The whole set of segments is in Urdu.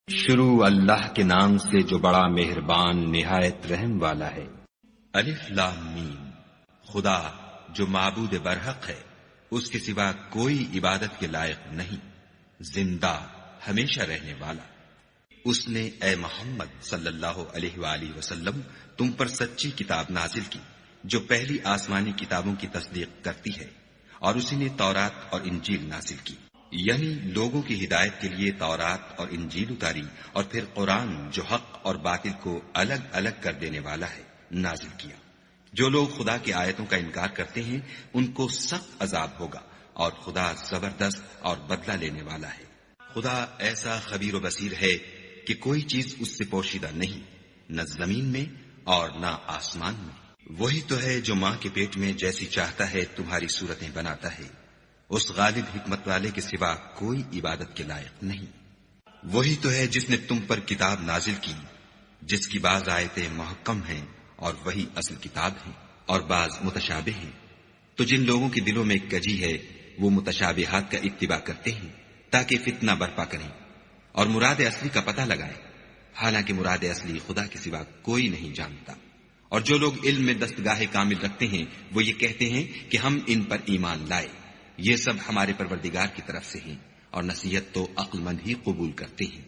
شروع اللہ کے نام سے جو بڑا مہربان نہایت رحم والا ہے۔ الف لام میم۔ خدا جو معبود برحق ہے، اس کے سوا کوئی عبادت کے لائق نہیں، زندہ ہمیشہ رہنے والا۔ اس نے اے محمد صلی اللہ علیہ وآلہ وسلم تم پر سچی کتاب نازل کی جو پہلی آسمانی کتابوں کی تصدیق کرتی ہے، اور اسی نے تورات اور انجیل نازل کی، یعنی لوگوں کی ہدایت کے لیے تورات اور انجیل اتاری، اور پھر قرآن جو حق اور باطل کو الگ الگ کر دینے والا ہے نازل کیا۔ جو لوگ خدا کی آیتوں کا انکار کرتے ہیں ان کو سخت عذاب ہوگا، اور خدا زبردست اور بدلہ لینے والا ہے۔ خدا ایسا خبیر و بصیر ہے کہ کوئی چیز اس سے پوشیدہ نہیں، نہ زمین میں اور نہ آسمان میں۔ وہی تو ہے جو ماں کے پیٹ میں جیسی چاہتا ہے تمہاری صورتیں بناتا ہے، اس غالب حکمت والے کے سوا کوئی عبادت کے لائق نہیں۔ وہی تو ہے جس نے تم پر کتاب نازل کی جس کی بعض آیتیں محکم ہیں اور وہی اصل کتاب ہیں، اور بعض متشابہ ہیں۔ تو جن لوگوں کے دلوں میں کجی ہے وہ متشابہات کا اتباع کرتے ہیں تاکہ فتنہ برپا کریں اور مراد اصلی کا پتہ لگائیں، حالانکہ مراد اصلی خدا کے سوا کوئی نہیں جانتا۔ اور جو لوگ علم میں دستگاہ کامل رکھتے ہیں وہ یہ کہتے ہیں کہ ہم ان پر ایمان لائے، یہ سب ہمارے پروردگار کی طرف سے ہیں، اور نصیحت تو عقل مند ہی قبول کرتے ہیں۔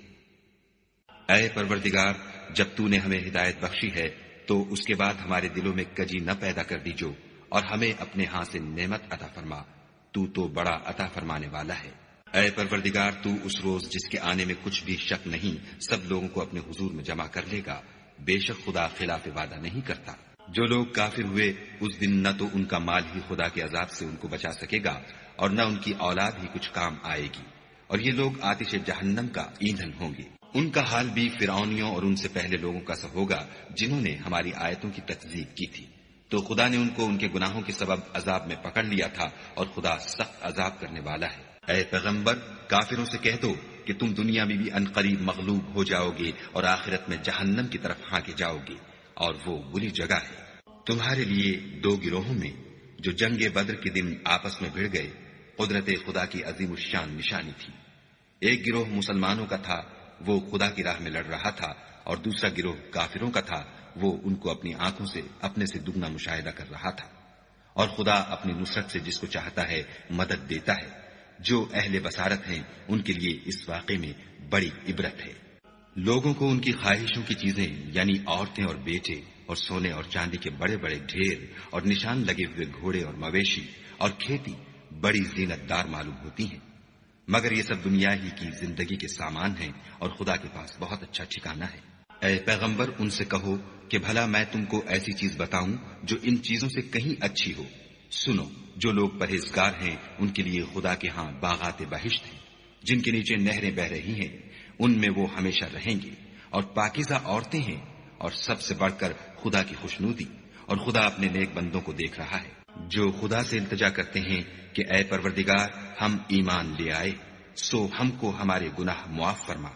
اے پروردگار، جب تو نے ہمیں ہدایت بخشی ہے تو اس کے بعد ہمارے دلوں میں کجی نہ پیدا کر دیجو، اور ہمیں اپنے ہاں سے نعمت عطا فرما، تو بڑا عطا فرمانے والا ہے۔ اے پروردگار، تو اس روز جس کے آنے میں کچھ بھی شک نہیں سب لوگوں کو اپنے حضور میں جمع کر لے گا، بے شک خدا خلاف وعدہ نہیں کرتا۔ جو لوگ کافر ہوئے اس دن نہ تو ان کا مال ہی خدا کے عذاب سے ان کو بچا سکے گا اور نہ ان کی اولاد ہی کچھ کام آئے گی، اور یہ لوگ آتش جہنم کا ایندھن ہوں گے۔ ان کا حال بھی فرعونیوں اور ان سے پہلے لوگوں کا سا ہوگا جنہوں نے ہماری آیتوں کی تکذیب کی تھی، تو خدا نے ان کو ان کے گناہوں کے سبب عذاب میں پکڑ لیا تھا، اور خدا سخت عذاب کرنے والا ہے۔ اے پیغمبر، کافروں سے کہہ دو کہ تم دنیا میں بھی عنقریب مغلوب ہو جاؤ گے اور آخرت میں جہنم کی طرف ہانکے جاؤ گے، اور وہ بری جگہ ہے۔ تمہارے لیے دو گروہوں میں جو جنگ بدر کے دن آپس میں بھڑ گئے قدرت خدا کی عظیم الشان نشانی تھی۔ ایک گروہ مسلمانوں کا تھا، وہ خدا کی راہ میں لڑ رہا تھا، اور دوسرا گروہ کافروں کا تھا، وہ ان کو اپنی آنکھوں سے اپنے سے دگنا مشاہدہ کر رہا تھا۔ اور خدا اپنی نصرت سے جس کو چاہتا ہے مدد دیتا ہے۔ جو اہل بصارت ہیں ان کے لیے اس واقعے میں بڑی عبرت ہے۔ لوگوں کو ان کی خواہشوں کی چیزیں یعنی عورتیں اور بیٹے اور سونے اور چاندی کے بڑے بڑے ڈھیر اور نشان لگے ہوئے گھوڑے اور مویشی اور کھیتی بڑی زینت دار معلوم ہوتی ہیں، مگر یہ سب دنیا ہی کی زندگی کے سامان ہیں، اور خدا کے پاس بہت اچھا ٹھکانہ ہے۔ اے پیغمبر، ان سے کہو کہ بھلا میں تم کو ایسی چیز بتاؤں جو ان چیزوں سے کہیں اچھی ہو۔ سنو، جو لوگ پرہیزگار ہیں ان کے لیے خدا کے ہاں باغات بہشت ہیں جن کے نیچے نہریں بہ رہی ہیں، ان میں وہ ہمیشہ رہیں گے، اور پاکیزہ عورتیں ہیں، اور سب سے بڑھ کر خدا کی خوشنودی، اور خدا اپنے نیک بندوں کو دیکھ رہا ہے جو خدا سے التجا کرتے ہیں کہ اے پروردگار، ہم ایمان لے آئے، سو ہم کو ہمارے گناہ معاف فرما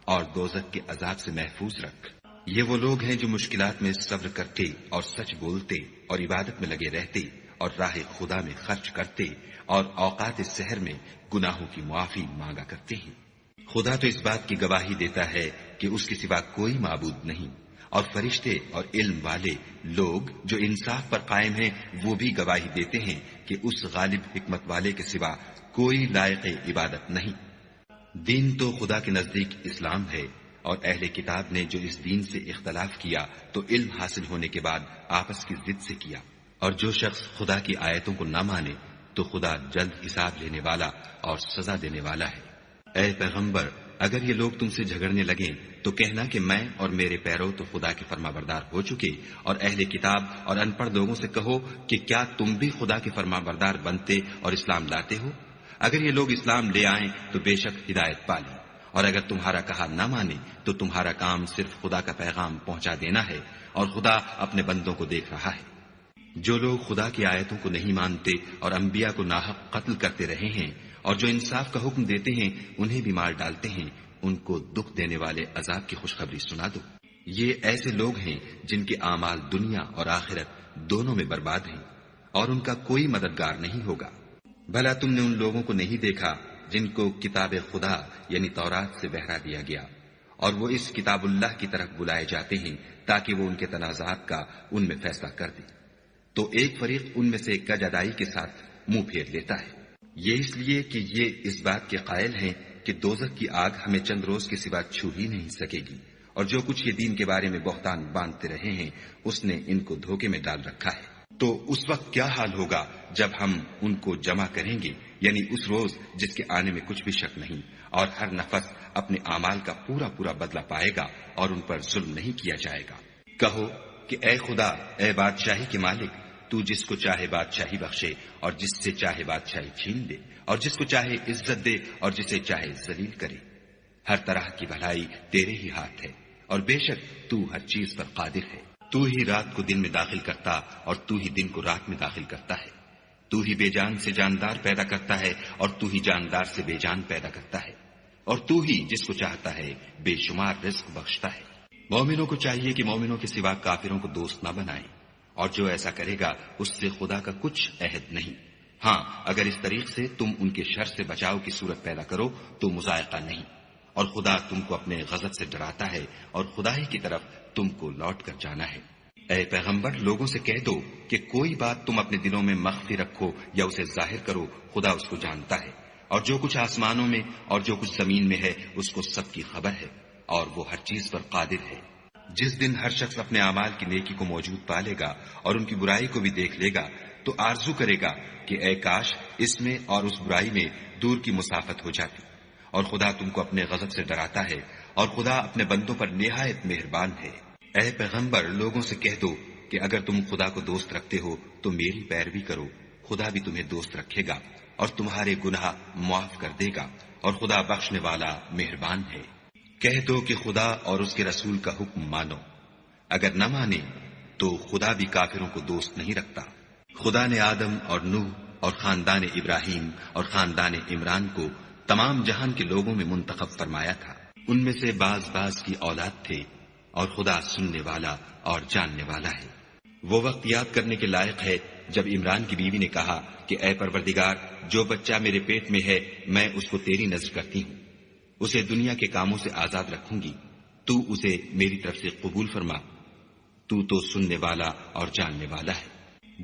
اور دوزخ کے عذاب سے محفوظ رکھ۔ یہ وہ لوگ ہیں جو مشکلات میں صبر کرتے اور سچ بولتے اور عبادت میں لگے رہتے اور راہ خدا میں خرچ کرتے اور اوقات سحر میں گناہوں کی معافی مانگا کرتے ہیں۔ خدا تو اس بات کی گواہی دیتا ہے کہ اس کے سوا کوئی معبود نہیں، اور فرشتے اور علم والے لوگ جو انصاف پر قائم ہیں وہ بھی گواہی دیتے ہیں کہ اس غالب حکمت والے کے سوا کوئی لائق عبادت نہیں۔ دین تو خدا کے نزدیک اسلام ہے، اور اہل کتاب نے جو اس دین سے اختلاف کیا تو علم حاصل ہونے کے بعد آپس کی ضد سے کیا، اور جو شخص خدا کی آیتوں کو نہ مانے تو خدا جلد حساب لینے والا اور سزا دینے والا ہے۔ اے پیغمبر، اگر یہ لوگ تم سے جھگڑنے لگیں تو کہنا کہ میں اور میرے پیرو تو خدا کے فرما بردار ہو چکے، اور اہل کتاب اور ان پڑھ لوگوں سے کہو کہ کیا تم بھی خدا کے فرما بردار بنتے اور اسلام لاتے ہو؟ اگر یہ لوگ اسلام لے آئیں تو بے شک ہدایت پالیں، اور اگر تمہارا کہا نہ مانے تو تمہارا کام صرف خدا کا پیغام پہنچا دینا ہے، اور خدا اپنے بندوں کو دیکھ رہا ہے۔ جو لوگ خدا کی آیتوں کو نہیں مانتے اور انبیاء کو ناحق قتل کرتے رہے ہیں، اور جو انصاف کا حکم دیتے ہیں انہیں بھی مار ڈالتے ہیں، ان کو دکھ دینے والے عذاب کی خوشخبری سنا دو۔ یہ ایسے لوگ ہیں جن کے اعمال دنیا اور آخرت دونوں میں برباد ہیں، اور ان کا کوئی مددگار نہیں ہوگا۔ بھلا تم نے ان لوگوں کو نہیں دیکھا جن کو کتاب خدا یعنی تورات سے بہرا دیا گیا، اور وہ اس کتاب اللہ کی طرف بلائے جاتے ہیں تاکہ وہ ان کے تنازعات کا ان میں فیصلہ کر دے، تو ایک فریق ان میں سے کج ادائی کے ساتھ منہ پھیر لیتا ہے۔ یہ اس لیے کہ یہ اس بات کے قائل ہیں کہ دوزخ کی آگ ہمیں چند روز کے سوا چھو ہی نہیں سکے گی، اور جو کچھ یہ دین کے بارے میں بہتان باندھتے رہے ہیں اس نے ان کو دھوکے میں ڈال رکھا ہے۔ تو اس وقت کیا حال ہوگا جب ہم ان کو جمع کریں گے، یعنی اس روز جس کے آنے میں کچھ بھی شک نہیں، اور ہر نفس اپنے اعمال کا پورا پورا بدلہ پائے گا اور ان پر ظلم نہیں کیا جائے گا۔ کہو کہ اے خدا، اے بادشاہی کے مالک، تو جس کو چاہے بادشاہی بخشے اور جس سے چاہے بادشاہی چھین دے، اور جس کو چاہے عزت دے اور جسے چاہے ذلیل کرے۔ ہر طرح کی بھلائی تیرے ہی ہاتھ ہے، اور بے شک تو ہر چیز پر قادر ہے۔ تو ہی رات کو دن میں داخل کرتا اور تو ہی دن کو رات میں داخل کرتا ہے۔ تو ہی بے جان سے جاندار پیدا کرتا ہے اور تو ہی جاندار سے بے جان پیدا کرتا ہے، اور تو ہی جس کو چاہتا ہے بے شمار رزق بخشتا ہے۔ مومنوں کو چاہیے کہ مومنوں کے سوا کافروں کو دوست نہ بنائیں، اور جو ایسا کرے گا اس سے خدا کا کچھ عہد نہیں۔ ہاں، اگر اس طریق سے تم ان کے شر سے بچاؤ کی صورت پیدا کرو تو مذائقہ نہیں، اور خدا تم کو اپنے غضب سے ڈراتا ہے اور خدا ہی کی طرف تم کو لوٹ کر جانا ہے۔ اے پیغمبر، لوگوں سے کہہ دو کہ کوئی بات تم اپنے دلوں میں مخفی رکھو یا اسے ظاہر کرو، خدا اس کو جانتا ہے، اور جو کچھ آسمانوں میں اور جو کچھ زمین میں ہے اس کو سب کی خبر ہے، اور وہ ہر چیز پر قادر ہے۔ جس دن ہر شخص اپنے اعمال کی نیکی کو موجود پا لے گا اور ان کی برائی کو بھی دیکھ لے گا تو آرزو کرے گا کہ اے کاش اس میں اور اس برائی میں دور کی مسافت ہو جاتی۔ اور خدا تم کو اپنے غضب سے ڈراتا ہے، اور خدا اپنے بندوں پر نہایت مہربان ہے۔ اے پیغمبر، لوگوں سے کہہ دو کہ اگر تم خدا کو دوست رکھتے ہو تو میری پیروی کرو، خدا بھی تمہیں دوست رکھے گا اور تمہارے گناہ معاف کر دے گا، اور خدا بخشنے والا مہربان ہے۔ کہہ دو کہ خدا اور اس کے رسول کا حکم مانو، اگر نہ مانے تو خدا بھی کافروں کو دوست نہیں رکھتا۔ خدا نے آدم اور نوح اور خاندان ابراہیم اور خاندان عمران کو تمام جہان کے لوگوں میں منتخب فرمایا تھا، ان میں سے بعض بعض کی اولاد تھے، اور خدا سننے والا اور جاننے والا ہے۔ وہ وقت یاد کرنے کے لائق ہے جب عمران کی بیوی نے کہا کہ اے پروردگار، جو بچہ میرے پیٹ میں ہے میں اس کو تیری نذر کرتی ہوں، اسے دنیا کے کاموں سے آزاد رکھوں گی، تو اسے میری طرف سے قبول فرما، تو سننے والا اور جاننے والا ہے۔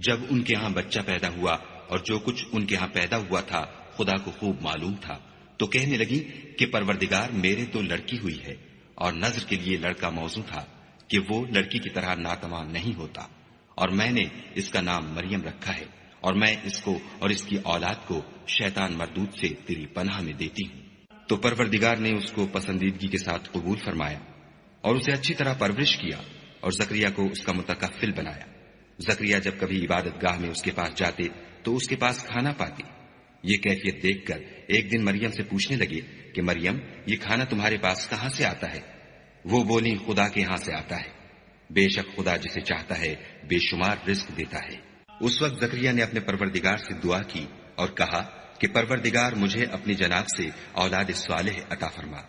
جب ان کے ہاں بچہ پیدا ہوا اور جو کچھ ان کے ہاں پیدا ہوا تھا خدا کو خوب معلوم تھا، تو کہنے لگی کہ پروردگار، میرے تو لڑکی ہوئی ہے، اور نذر کے لیے لڑکا موزوں تھا کہ وہ لڑکی کی طرح ناتمام نہیں ہوتا، اور میں نے اس کا نام مریم رکھا ہے، اور میں اس کو اور اس کی اولاد کو شیطان مردود سے تیری پناہ میں دیتی ہوں۔ تو پروردگار نے اس کو پسندیدگی کے ساتھ قبول فرمایا اور اسے اچھی طرح پرورش کیا، اور زکریا کو اس کا متکفل بنایا۔ زکریا جب کبھی عبادت گاہ میں اس کے پاس جاتے تو اس کے پاس کھانا پاتے۔ یہ کیفیت دیکھ کر ایک دن مریم سے پوچھنے لگے کہ مریم، یہ کھانا تمہارے پاس کہاں سے آتا ہے؟ وہ بولی، خدا کے ہاں سے آتا ہے، بے شک خدا جسے چاہتا ہے بے شمار رزق دیتا ہے۔ اس وقت زکریا نے اپنے پروردگار سے دعا کی اور کہا کہ پروردگار، مجھے اپنی جناب سے اولاد صالح عطا فرما،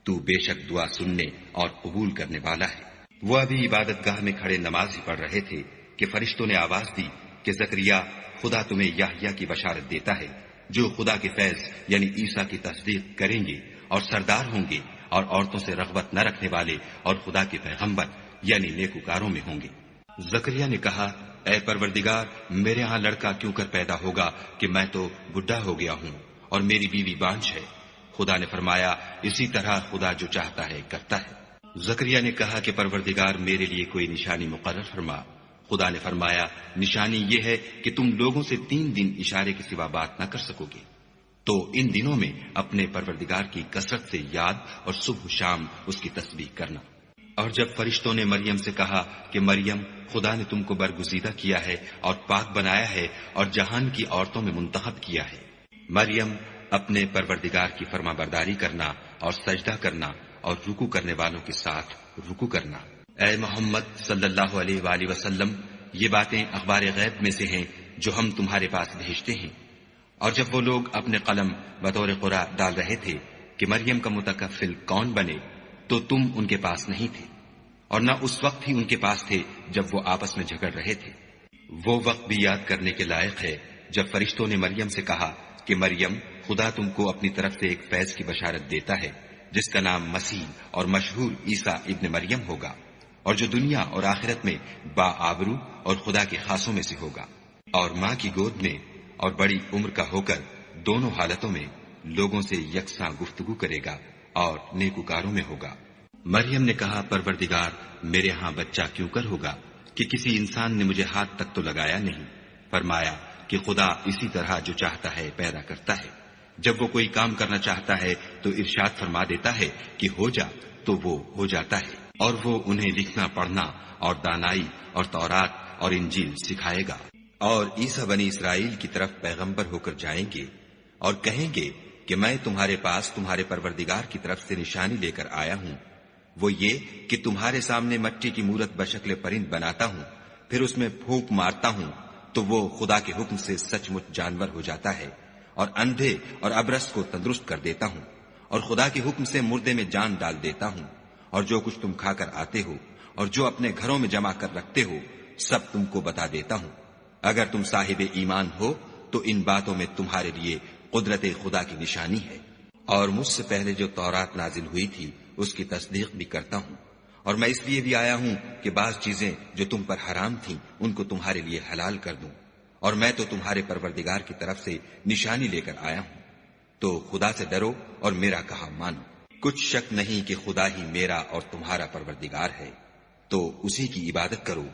تو بے شک دعا سننے اور قبول کرنے والا ہے۔ وہ ابھی عبادت گاہ میں کھڑے نماز ہی پڑھ رہے تھے کہ فرشتوں نے آواز دی کہ زکریا، خدا تمہیں یحییٰ کی بشارت دیتا ہے، جو خدا کے فیض یعنی عیسیٰ کی تصدیق کریں گے اور سردار ہوں گے اور عورتوں سے رغبت نہ رکھنے والے اور خدا کے پیغمبر یعنی نیکوکاروں میں ہوں گے۔ زکریا نے کہا، اے پروردگار، میرے ہاں لڑکا کیوں کر پیدا ہوگا کہ میں تو بڈھا ہو گیا ہوں اور میری بیوی بانجھ ہے۔ خدا نے فرمایا، اسی طرح خدا جو چاہتا ہے کرتا ہے۔ زکریا نے کہا کہ پروردگار، میرے لیے کوئی نشانی مقرر فرما۔ خدا نے فرمایا، نشانی یہ ہے کہ تم لوگوں سے 3 دن اشارے کے سوا بات نہ کر سکو گے، تو ان دنوں میں اپنے پروردگار کی کثرت سے یاد اور صبح و شام اس کی تسبیح کرنا۔ اور جب فرشتوں نے مریم سے کہا کہ مریم، خدا نے تم کو برگزیدہ کیا ہے اور پاک بنایا ہے اور جہان کی عورتوں میں منتخب کیا ہے، مریم، اپنے پروردگار کی فرما برداری کرنا اور سجدہ کرنا اور رکوع کرنے والوں کے ساتھ رکوع کرنا۔ اے محمد صلی اللہ علیہ وآلہ وسلم، یہ باتیں اخبار غیب میں سے ہیں جو ہم تمہارے پاس بھیجتے ہیں۔ اور جب وہ لوگ اپنے قلم بطور قرآ ڈال رہے تھے کہ مریم کا متکفل کون بنے، تو تم ان کے پاس نہیں تھے، اور نہ اس وقت ہی ان کے پاس تھے جب وہ آپس میں جھگڑ رہے تھے۔ وہ وقت بھی یاد کرنے کے لائق ہے جب فرشتوں نے مریم سے کہا کہ مریم، خدا تم کو اپنی طرف سے ایک فیض کی بشارت دیتا ہے جس کا نام مسیح اور مشہور عیسیٰ ابن مریم ہوگا، اور جو دنیا اور آخرت میں باآبرو اور خدا کے خاصوں میں سے ہوگا، اور ماں کی گود میں اور بڑی عمر کا ہو کر دونوں حالتوں میں لوگوں سے یکساں گفتگو کرے گا اور نیکوکاروں میں ہوگا۔ مریم نے کہا، پروردگار، میرے ہاں بچہ کیوں کر ہوگا کہ کسی انسان نے مجھے ہاتھ تک تو لگایا نہیں۔ فرمایا کہ خدا اسی طرح جو چاہتا ہے پیدا کرتا ہے، جب وہ کوئی کام کرنا چاہتا ہے تو ارشاد فرما دیتا ہے کہ ہو جا، تو وہ ہو جاتا ہے، اور وہ انہیں لکھنا پڑھنا اور دانائی اور تورات اور انجیل سکھائے گا۔ اور عیسیٰ بنی اسرائیل کی طرف پیغمبر ہو کر جائیں گے اور کہیں گے کہ میں تمہارے پاس تمہارے پروردگار کی طرف سے نشانی لے کر آیا ہوں، وہ یہ کہ تمہارے سامنے مٹی کی مورت بشکل پرند بناتا ہوں، پھر اس میں پھونک مارتا ہوں تو وہ خدا کے حکم سے سچ مچ جانور ہو جاتا ہے، اور اندھے اور ابرص کو تندرست کر دیتا ہوں، اور خدا کے حکم سے مردے میں جان ڈال دیتا ہوں، اور جو کچھ تم کھا کر آتے ہو اور جو اپنے گھروں میں جمع کر رکھتے ہو سب تم کو بتا دیتا ہوں۔ اگر تم صاحب ایمان ہو تو ان باتوں میں تمہارے لیے قدرت خدا کی نشانی ہے، اور مجھ سے پہلے جو تورات نازل ہوئی تھی اس کی تصدیق بھی کرتا ہوں، اور میں اس لیے بھی آیا ہوں کہ بعض چیزیں جو تم پر حرام تھیں ان کو تمہارے لیے حلال کر دوں، اور میں تو تمہارے پروردگار کی طرف سے نشانی لے کر آیا ہوں، تو خدا سے ڈرو اور میرا کہا مانو۔ کچھ شک نہیں کہ خدا ہی میرا اور تمہارا پروردگار ہے، تو اسی کی عبادت کرو،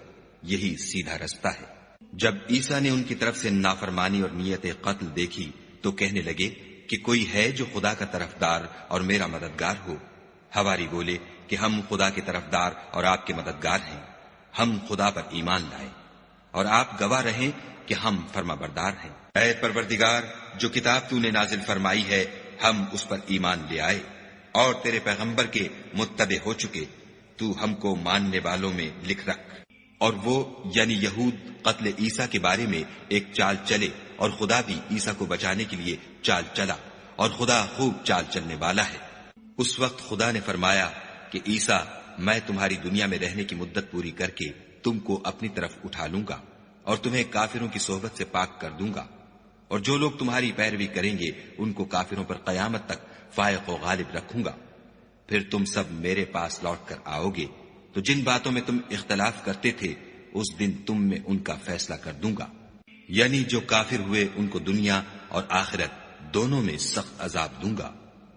یہی سیدھا رستہ ہے۔ جب عیسیٰ نے ان کی طرف سے نافرمانی اور نیت قتل دیکھی تو کہنے لگے کہ کوئی ہے جو خدا کا طرفدار اور میرا مددگار ہو؟ حواری بولے کہ ہم خدا کے طرفدار اور آپ کے مددگار ہیں، ہم خدا پر ایمان لائے اور آپ گواہ رہیں کہ ہم فرما بردار ہیں۔ اے پروردگار، جو کتاب تو نے نازل فرمائی ہے ہم اس پر ایمان لے آئے اور تیرے پیغمبر کے متبع ہو چکے، تو ہم کو ماننے والوں میں لکھ رکھ۔ اور وہ یعنی یہود قتل عیسیٰ کے بارے میں ایک چال چلے، اور خدا بھی عیسیٰ کو بچانے کے لیے چال چلا، اور خدا خوب چال چلنے والا ہے۔ اس وقت خدا نے فرمایا کہ عیسیٰ، میں تمہاری دنیا میں رہنے کی مدت پوری کر کے تم کو اپنی طرف اٹھا لوں گا اور تمہیں کافروں کی صحبت سے پاک کر دوں گا، اور جو لوگ تمہاری پیروی کریں گے ان کو کافروں پر قیامت تک فائق و غالب رکھوں گا۔ پھر تم سب میرے پاس لوٹ کر آؤ گے تو جن باتوں میں تم اختلاف کرتے تھے اس دن تم میں ان کا فیصلہ کر دوں گا، یعنی جو کافر ہوئے ان کو دنیا اور آخرت دونوں میں سخت عذاب دوں گا،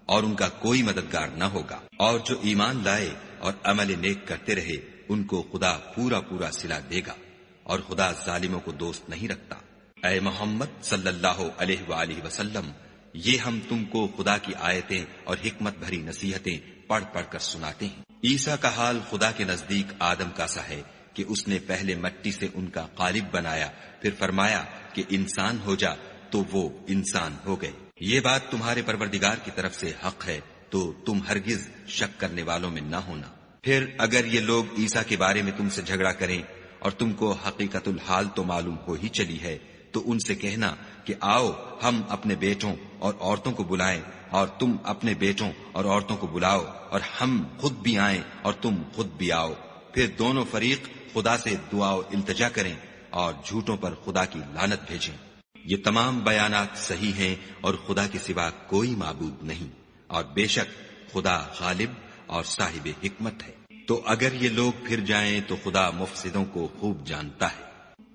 اور ان کا کوئی مددگار نہ ہوگا۔ اور جو ایمان لائے اور عمل نیک کرتے رہے ان کو خدا پورا پورا صلہ دے گا، اور خدا ظالموں کو دوست نہیں رکھتا۔ اے محمد صلی اللہ علیہ وآلہ وسلم، یہ ہم تم کو خدا کی آیتیں اور حکمت بھری نصیحتیں پڑھ پڑھ کر سناتے ہیں۔ عیسیٰ کا حال خدا کے نزدیک آدم کا سا ہے کہ اس نے پہلے مٹی سے ان کا قالب بنایا، پھر فرمایا کہ انسان ہو جا، تو وہ انسان ہو گئے۔ یہ بات تمہارے پروردگار کی طرف سے حق ہے، تو تم ہرگز شک کرنے والوں میں نہ ہونا۔ پھر اگر یہ لوگ عیسیٰ کے بارے میں تم سے جھگڑا کریں اور تم کو حقیقت الحال تو معلوم ہو ہی چلی ہے، تو ان سے کہنا کہ آؤ ہم اپنے بیٹوں اور عورتوں کو بلائیں، اور تم اپنے بیٹوں اور عورتوں کو بلاؤ، اور ہم خود بھی آئیں اور تم خود بھی آؤ، پھر دونوں فریق خدا سے دعا و التجا کریں اور جھوٹوں پر خدا کی لعنت بھیجیں۔ یہ تمام بیانات صحیح ہیں اور خدا کے سوا کوئی معبود نہیں، اور بے شک خدا غالب اور صاحب حکمت ہے۔ تو اگر یہ لوگ پھر جائیں تو خدا مفسدوں کو خوب جانتا ہے۔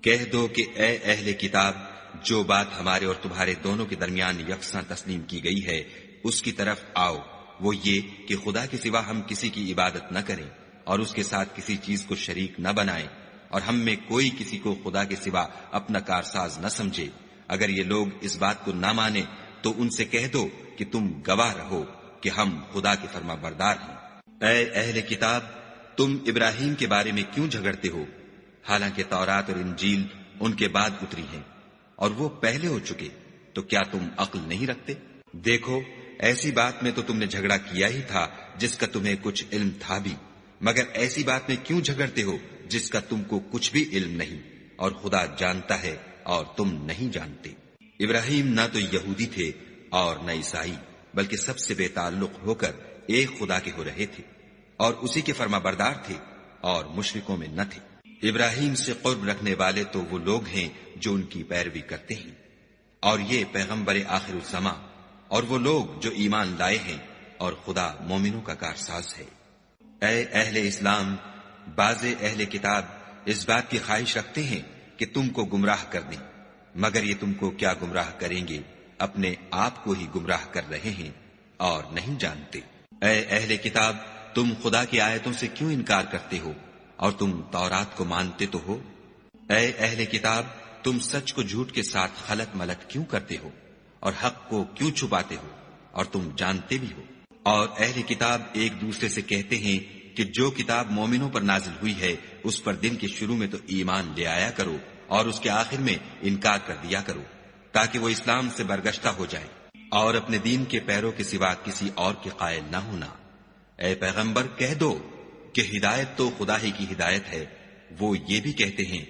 کہہ دو کہ اے اہل کتاب، جو بات ہمارے اور تمہارے دونوں کے درمیان یکساں تسلیم کی گئی ہے اس کی طرف آؤ، وہ یہ کہ خدا کے سوا ہم کسی کی عبادت نہ کریں اور اس کے ساتھ کسی چیز کو شریک نہ بنائیں، اور ہم میں کوئی کسی کو خدا کے سوا اپنا کارساز نہ سمجھے۔ اگر یہ لوگ اس بات کو نہ مانے تو ان سے کہہ دو کہ تم گواہ رہو کہ ہم خدا کے فرما بردار ہیں۔ اے اہل کتاب، تم ابراہیم کے بارے میں کیوں جھگڑتے ہو، حالانکہ تورات اور انجیل ان کے بعد اتری ہیں اور وہ پہلے ہو چکے، تو کیا تم عقل نہیں رکھتے؟ دیکھو، ایسی بات میں تو تم نے جھگڑا کیا ہی تھا جس کا تمہیں کچھ علم تھا بھی، مگر ایسی بات میں کیوں جھگڑتے ہو جس کا تم کو کچھ بھی علم نہیں، اور خدا جانتا ہے اور تم نہیں جانتے۔ ابراہیم نہ تو یہودی تھے اور نہ عیسائی، بلکہ سب سے بے تعلق ہو کر ایک خدا کے ہو رہے تھے اور اسی کے فرما بردار تھے اور مشرکوں میں نہ تھے۔ ابراہیم سے قرب رکھنے والے تو وہ لوگ ہیں جو ان کی پیروی کرتے ہیں، اور یہ پیغمبر آخر الزماں اور وہ لوگ جو ایمان لائے ہیں اور خدا مومنوں کا کارساز ہے۔ اے اہل اسلام، بعض اہل کتاب اس بات کی خواہش رکھتے ہیں کہ تم کو گمراہ کر دیں، مگر یہ تم کو کیا گمراہ کریں گے، اپنے آپ کو ہی گمراہ کر رہے ہیں اور نہیں جانتے۔ اے اہل کتاب، تم خدا کی آیتوں سے کیوں انکار کرتے ہو اور تم تورات کو مانتے تو ہو؟ اے اہل کتاب، تم سچ کو جھوٹ کے ساتھ خلط ملط کیوں کرتے ہو اور حق کو کیوں چھپاتے ہو اور تم جانتے بھی ہو؟ اور اہل کتاب ایک دوسرے سے کہتے ہیں کہ جو کتاب مومنوں پر نازل ہوئی ہے اس پر دن کے شروع میں تو ایمان لے آیا کرو اور اس کے آخر میں انکار کر دیا کرو، تاکہ وہ اسلام سے برگشتہ ہو جائے اور اپنے دین کے پیروں کے سوا کسی اور کے قائل نہ ہونا۔ اے پیغمبر، کہہ دو کہ ہدایت تو خدا ہی کی ہدایت ہے۔ وہ یہ بھی کہتے ہیں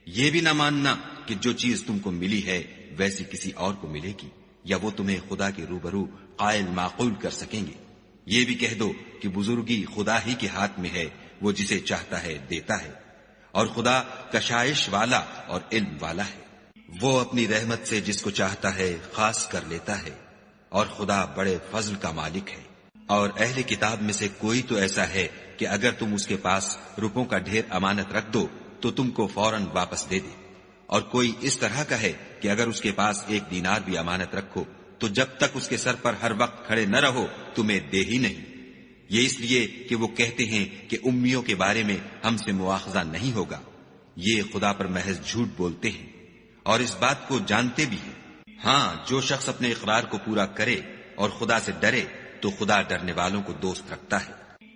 یہ بھی نہ ماننا کہ جو چیز تم کو ملی ہے ویسی کسی اور کو ملے گی، یا وہ تمہیں خدا کے روبرو قائل معقول کر سکیں گے۔ یہ بھی کہہ دو کہ بزرگی خدا ہی کے ہاتھ میں ہے، وہ جسے چاہتا ہے دیتا ہے، اور خدا کشائش والا اور علم والا ہے۔ وہ اپنی رحمت سے جس کو چاہتا ہے خاص کر لیتا ہے، اور خدا بڑے فضل کا مالک ہے۔ اور اہل کتاب میں سے کوئی تو ایسا ہے کہ اگر تم اس کے پاس روپوں کا ڈھیر امانت رکھ دو تو تم کو فوراً واپس دے دے، اور کوئی اس طرح کا ہے کہ اگر اس کے پاس 1 دینار بھی امانت رکھو تو جب تک اس کے سر پر ہر وقت کھڑے نہ رہو تمہیں دے ہی نہیں۔ یہ اس لیے کہ وہ کہتے ہیں کہ امیوں کے بارے میں ہم سے مواخذہ نہیں ہوگا۔ یہ خدا پر محض جھوٹ بولتے ہیں اور اس بات کو جانتے بھی ہیں۔ ہاں، جو شخص اپنے اقرار کو پورا کرے اور خدا سے ڈرے تو خدا ڈرنے والوں کو دوست رکھتا ہے۔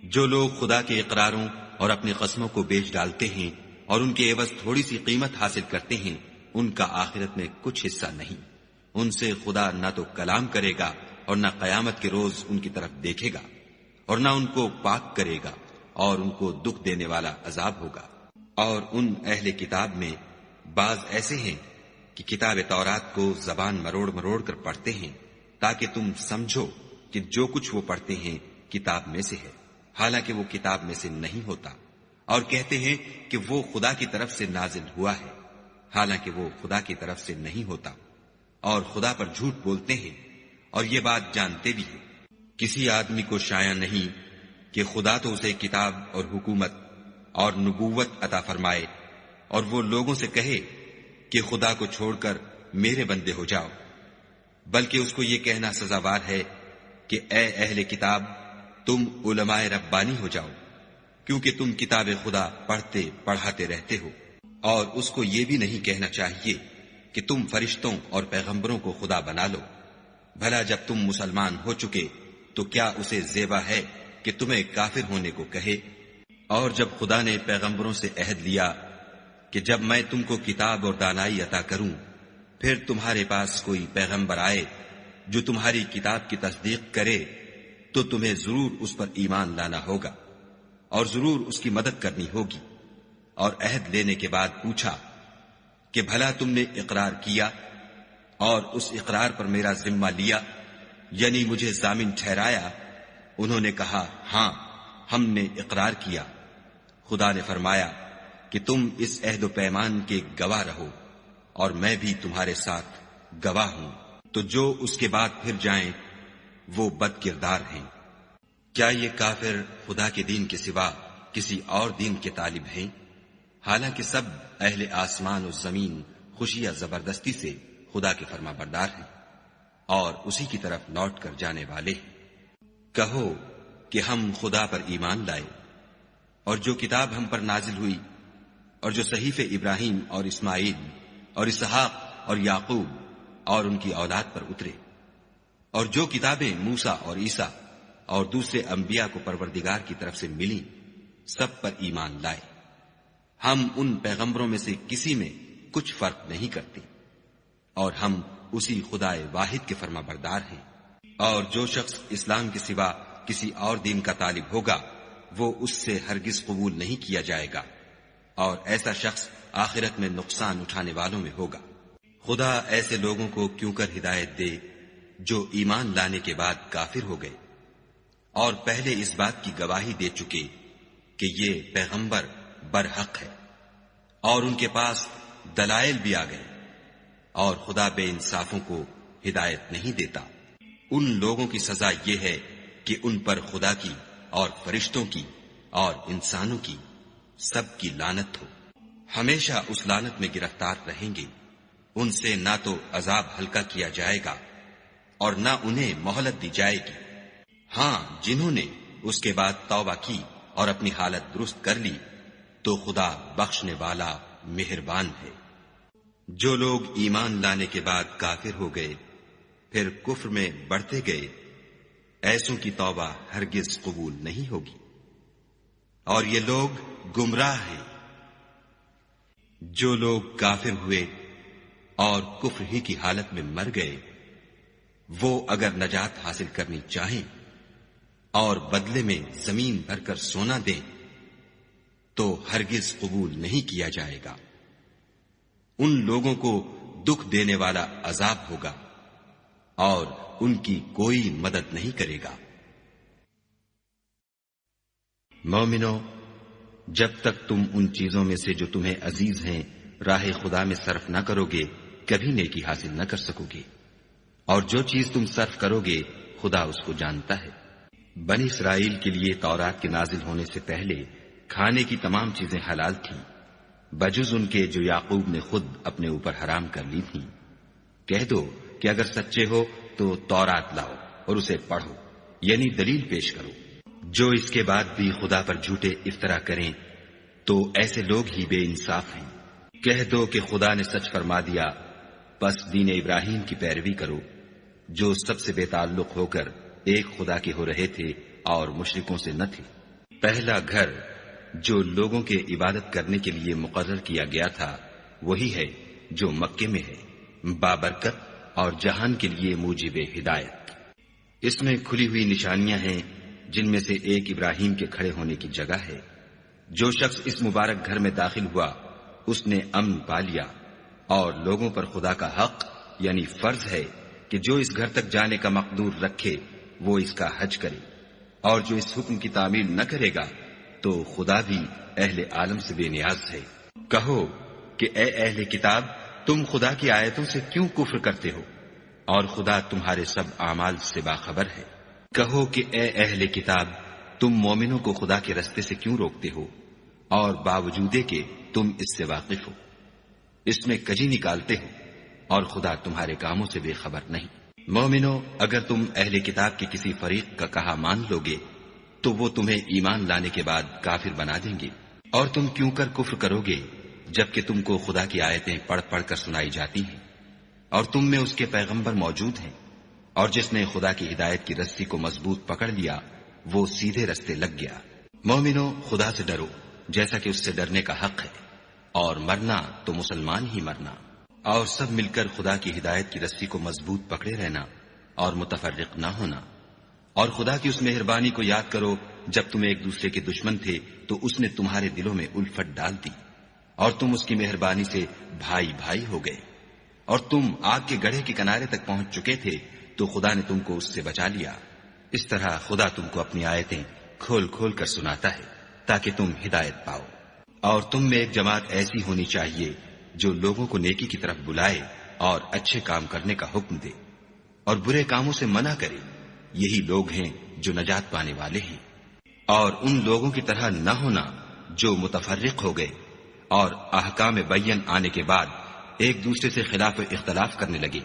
جو لوگ خدا کے اقراروں اور اپنی قسموں کو بیچ ڈالتے ہیں اور ان کے عوض تھوڑی سی قیمت حاصل کرتے ہیں، ان کا آخرت میں کچھ حصہ نہیں۔ ان سے خدا نہ تو کلام کرے گا اور نہ قیامت کے روز ان کی طرف دیکھے گا، اور نہ ان کو پاک کرے گا، اور ان کو دکھ دینے والا عذاب ہوگا۔ اور ان اہل کتاب میں بعض ایسے ہیں کہ کتاب تورات کو زبان مروڑ مروڑ کر پڑھتے ہیں تاکہ تم سمجھو کہ جو کچھ وہ پڑھتے ہیں کتاب میں سے ہے، حالانکہ وہ کتاب میں سے نہیں ہوتا، اور کہتے ہیں کہ وہ خدا کی طرف سے نازل ہوا ہے، حالانکہ وہ خدا کی طرف سے نہیں ہوتا، اور خدا پر جھوٹ بولتے ہیں اور یہ بات جانتے بھی ہیں۔ کسی آدمی کو شایع نہیں کہ خدا تو اسے کتاب اور حکومت اور نبوت عطا فرمائے اور وہ لوگوں سے کہے کہ خدا کو چھوڑ کر میرے بندے ہو جاؤ، بلکہ اس کو یہ کہنا سزاوار ہے کہ اے اہل کتاب، تم علماء ربانی ہو جاؤ، کیونکہ تم کتاب خدا پڑھتے پڑھاتے رہتے ہو۔ اور اس کو یہ بھی نہیں کہنا چاہیے کہ تم فرشتوں اور پیغمبروں کو خدا بنا لو۔ بھلا جب تم مسلمان ہو چکے تو کیا اسے زیبا ہے کہ تمہیں کافر ہونے کو کہے؟ اور جب خدا نے پیغمبروں سے عہد لیا کہ جب میں تم کو کتاب اور دانائی عطا کروں، پھر تمہارے پاس کوئی پیغمبر آئے جو تمہاری کتاب کی تصدیق کرے تو تمہیں ضرور اس پر ایمان لانا ہوگا اور ضرور اس کی مدد کرنی ہوگی۔ اور عہد لینے کے بعد پوچھا کہ بھلا تم نے اقرار کیا اور اس اقرار پر میرا ذمہ لیا، یعنی مجھے ضامن ٹھہرایا؟ انہوں نے کہا ہاں، ہم نے اقرار کیا۔ خدا نے فرمایا کہ تم اس عہد و پیمان کے گواہ رہو اور میں بھی تمہارے ساتھ گواہ ہوں۔ تو جو اس کے بعد پھر جائیں وہ بد کردار ہیں۔ کیا یہ کافر خدا کے دین کے سوا کسی اور دین کے طالب ہیں؟ حالانکہ سب اہل آسمان و زمین خوشی یا زبردستی سے خدا کے فرما بردار ہیں اور اسی کی طرف لوٹ کر جانے والے ہیں۔ کہو کہ ہم خدا پر ایمان لائے اور جو کتاب ہم پر نازل ہوئی اور جو صحیفے ابراہیم اور اسماعیل اور اسحاق اور یعقوب اور ان کی اولاد پر اترے، اور جو کتابیں موسیٰ اور عیسیٰ اور دوسرے انبیاء کو پروردگار کی طرف سے ملی، سب پر ایمان لائے۔ ہم ان پیغمبروں میں سے کسی میں کچھ فرق نہیں کرتے، اور ہم اسی خدا واحد کے فرما بردار ہیں۔ اور جو شخص اسلام کے سوا کسی اور دین کا طالب ہوگا وہ اس سے ہرگز قبول نہیں کیا جائے گا، اور ایسا شخص آخرت میں نقصان اٹھانے والوں میں ہوگا۔ خدا ایسے لوگوں کو کیوں کر ہدایت دے جو ایمان لانے کے بعد کافر ہو گئے اور پہلے اس بات کی گواہی دے چکے کہ یہ پیغمبر برحق ہے، اور ان کے پاس دلائل بھی آ گئے، اور خدا بے انصافوں کو ہدایت نہیں دیتا۔ ان لوگوں کی سزا یہ ہے کہ ان پر خدا کی اور فرشتوں کی اور انسانوں کی سب کی لعنت ہو، ہمیشہ اس لعنت میں گرفتار رہیں گے۔ ان سے نہ تو عذاب ہلکا کیا جائے گا اور نہ انہیں مہلت دی جائے گی۔ ہاں، جنہوں نے اس کے بعد توبہ کی اور اپنی حالت درست کر لی تو خدا بخشنے والا مہربان ہے۔ جو لوگ ایمان لانے کے بعد کافر ہو گئے پھر کفر میں بڑھتے گئے، ایسوں کی توبہ ہرگز قبول نہیں ہوگی، اور یہ لوگ گمراہ ہیں۔ جو لوگ کافر ہوئے اور کفر ہی کی حالت میں مر گئے، وہ اگر نجات حاصل کرنی چاہیں اور بدلے میں زمین بھر کر سونا دیں تو ہرگز قبول نہیں کیا جائے گا۔ ان لوگوں کو دکھ دینے والا عذاب ہوگا اور ان کی کوئی مدد نہیں کرے گا۔ مومنو، جب تک تم ان چیزوں میں سے جو تمہیں عزیز ہیں راہ خدا میں صرف نہ کرو گے کبھی نیکی حاصل نہ کر سکو گے، اور جو چیز تم صرف کرو گے خدا اس کو جانتا ہے۔ بنی اسرائیل کے لیے تورات کے نازل ہونے سے پہلے کھانے کی تمام چیزیں حلال تھیں بجز ان کے جو یعقوب نے خود اپنے اوپر حرام کر لی تھیں۔ کہہ دو کہ اگر سچے ہو تو تورات لاؤ اور اسے پڑھو، یعنی دلیل پیش کرو۔ جو اس کے بعد بھی خدا پر جھوٹے افطرا کریں تو ایسے لوگ ہی بے انصاف ہیں۔ کہہ دو کہ خدا نے سچ فرما دیا، پس دین ابراہیم کی پیروی کرو، جو سب سے بے تعلق ہو کر ایک خدا کے ہو رہے تھے اور مشرکوں سے نہ تھے۔ پہلا گھر جو لوگوں کے عبادت کرنے کے لیے مقرر کیا گیا تھا وہی ہے جو مکے میں ہے، بابرکت اور جہان کے لیے موجب ہدایت۔ اس میں کھلی ہوئی نشانیاں ہیں جن میں سے ایک ابراہیم کے کھڑے ہونے کی جگہ ہے۔ جو شخص اس مبارک گھر میں داخل ہوا اس نے امن پا لیا، اور لوگوں پر خدا کا حق یعنی فرض ہے کہ جو اس گھر تک جانے کا مقدور رکھے وہ اس کا حج کرے، اور جو اس حکم کی تعمیل نہ کرے گا تو خدا بھی اہل عالم سے بے نیاز ہے۔ کہو کہ اے اہل کتاب، تم خدا کی آیتوں سے کیوں کفر کرتے ہو اور خدا تمہارے سب اعمال سے باخبر ہے۔ کہو کہ اے اہل کتاب، تم مومنوں کو خدا کے رستے سے کیوں روکتے ہو اور باوجود کہ تم اس سے واقف ہو، اس میں کجی نکالتے ہو اور خدا تمہارے کاموں سے بے خبر نہیں۔ مومنو، اگر تم اہل کتاب کے کسی فریق کا کہا مان لو گے تو وہ تمہیں ایمان لانے کے بعد کافر بنا دیں گے، اور تم کیوں کر کفر کرو گے جبکہ تم کو خدا کی آیتیں پڑھ پڑھ کر سنائی جاتی ہیں اور تم میں اس کے پیغمبر موجود ہیں، اور جس نے خدا کی ہدایت کی رسی کو مضبوط پکڑ لیا وہ سیدھے رستے لگ گیا۔ مومنو، خدا سے ڈرو جیسا کہ اس سے ڈرنے کا حق ہے، اور مرنا تو مسلمان ہی مرنا، اور سب مل کر خدا کی ہدایت کی رسی کو مضبوط پکڑے رہنا اور متفرق نہ ہونا۔ اور خدا کی اس مہربانی کو یاد کرو جب تم ایک دوسرے کے دشمن تھے تو اس نے تمہارے دلوں میں الفت ڈال دی اور تم اس کی مہربانی سے بھائی بھائی ہو گئے، اور تم آگ کے گڑھے کے کنارے تک پہنچ چکے تھے تو خدا نے تم کو اس سے بچا لیا۔ اس طرح خدا تم کو اپنی آیتیں کھول کھول کر سناتا ہے تاکہ تم ہدایت پاؤ۔ اور تم میں ایک جماعت ایسی ہونی چاہیے جو لوگوں کو نیکی کی طرف بلائے اور اچھے کام کرنے کا حکم دے اور برے کاموں سے منع کرے، یہی لوگ ہیں جو نجات پانے والے ہیں۔ اور ان لوگوں کی طرح نہ ہونا جو متفرق ہو گئے اور احکام بین آنے کے بعد ایک دوسرے سے خلاف اختلاف کرنے لگے،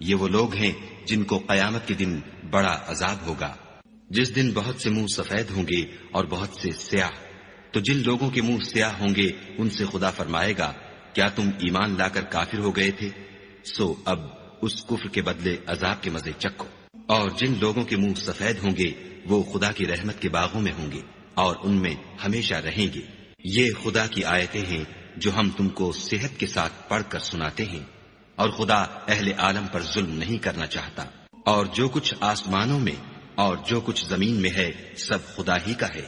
یہ وہ لوگ ہیں جن کو قیامت کے دن بڑا عذاب ہوگا، جس دن بہت سے منہ سفید ہوں گے اور بہت سے سیاہ۔ تو جن لوگوں کے منہ سیاہ ہوں گے ان سے خدا فرمائے گا، کیا تم ایمان لا کر کافر ہو گئے تھے؟ سو اب اس کفر کے بدلے عذاب کے مزے چکھو۔ اور جن لوگوں کے منہ سفید ہوں گے وہ خدا کی رحمت کے باغوں میں ہوں گے اور ان میں ہمیشہ رہیں گے۔ یہ خدا کی آیتیں ہیں جو ہم تم کو صحت کے ساتھ پڑھ کر سناتے ہیں، اور خدا اہل عالم پر ظلم نہیں کرنا چاہتا۔ اور جو کچھ آسمانوں میں اور جو کچھ زمین میں ہے سب خدا ہی کا ہے،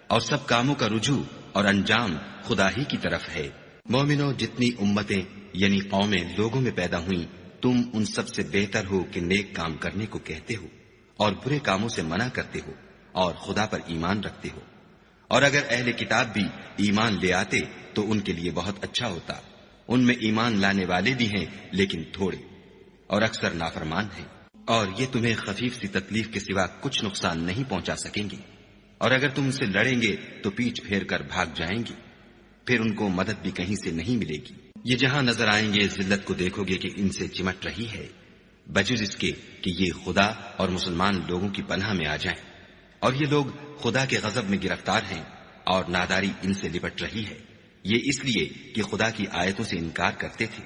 اور سب کاموں کا رجوع اور انجام خدا ہی کی طرف ہے۔ مومنو، جتنی امتیں یعنی قومیں لوگوں میں پیدا ہوئیں، تم ان سب سے بہتر ہو کہ نیک کام کرنے کو کہتے ہو اور برے کاموں سے منع کرتے ہو اور خدا پر ایمان رکھتے ہو۔ اور اگر اہل کتاب بھی ایمان لے آتے تو ان کے لیے بہت اچھا ہوتا، ان میں ایمان لانے والے بھی ہیں لیکن تھوڑے، اور اکثر نافرمان ہیں۔ اور یہ تمہیں خفیف سی تکلیف کے سوا کچھ نقصان نہیں پہنچا سکیں گے، اور اگر تم ان سے لڑیں گے تو پیٹھ پھیر کر بھاگ جائیں گے، پھر ان کو مدد بھی کہیں سے نہیں ملے گی۔ یہ جہاں نظر آئیں گے ذلت کو دیکھو گے کہ ان سے چمٹ رہی ہے، بجز اس کے کہ یہ خدا اور مسلمان لوگوں کی پناہ میں آ جائیں، اور یہ لوگ خدا کے غضب میں گرفتار ہیں اور ناداری ان سے لپٹ رہی ہے۔ یہ اس لیے کہ خدا کی آیتوں سے انکار کرتے تھے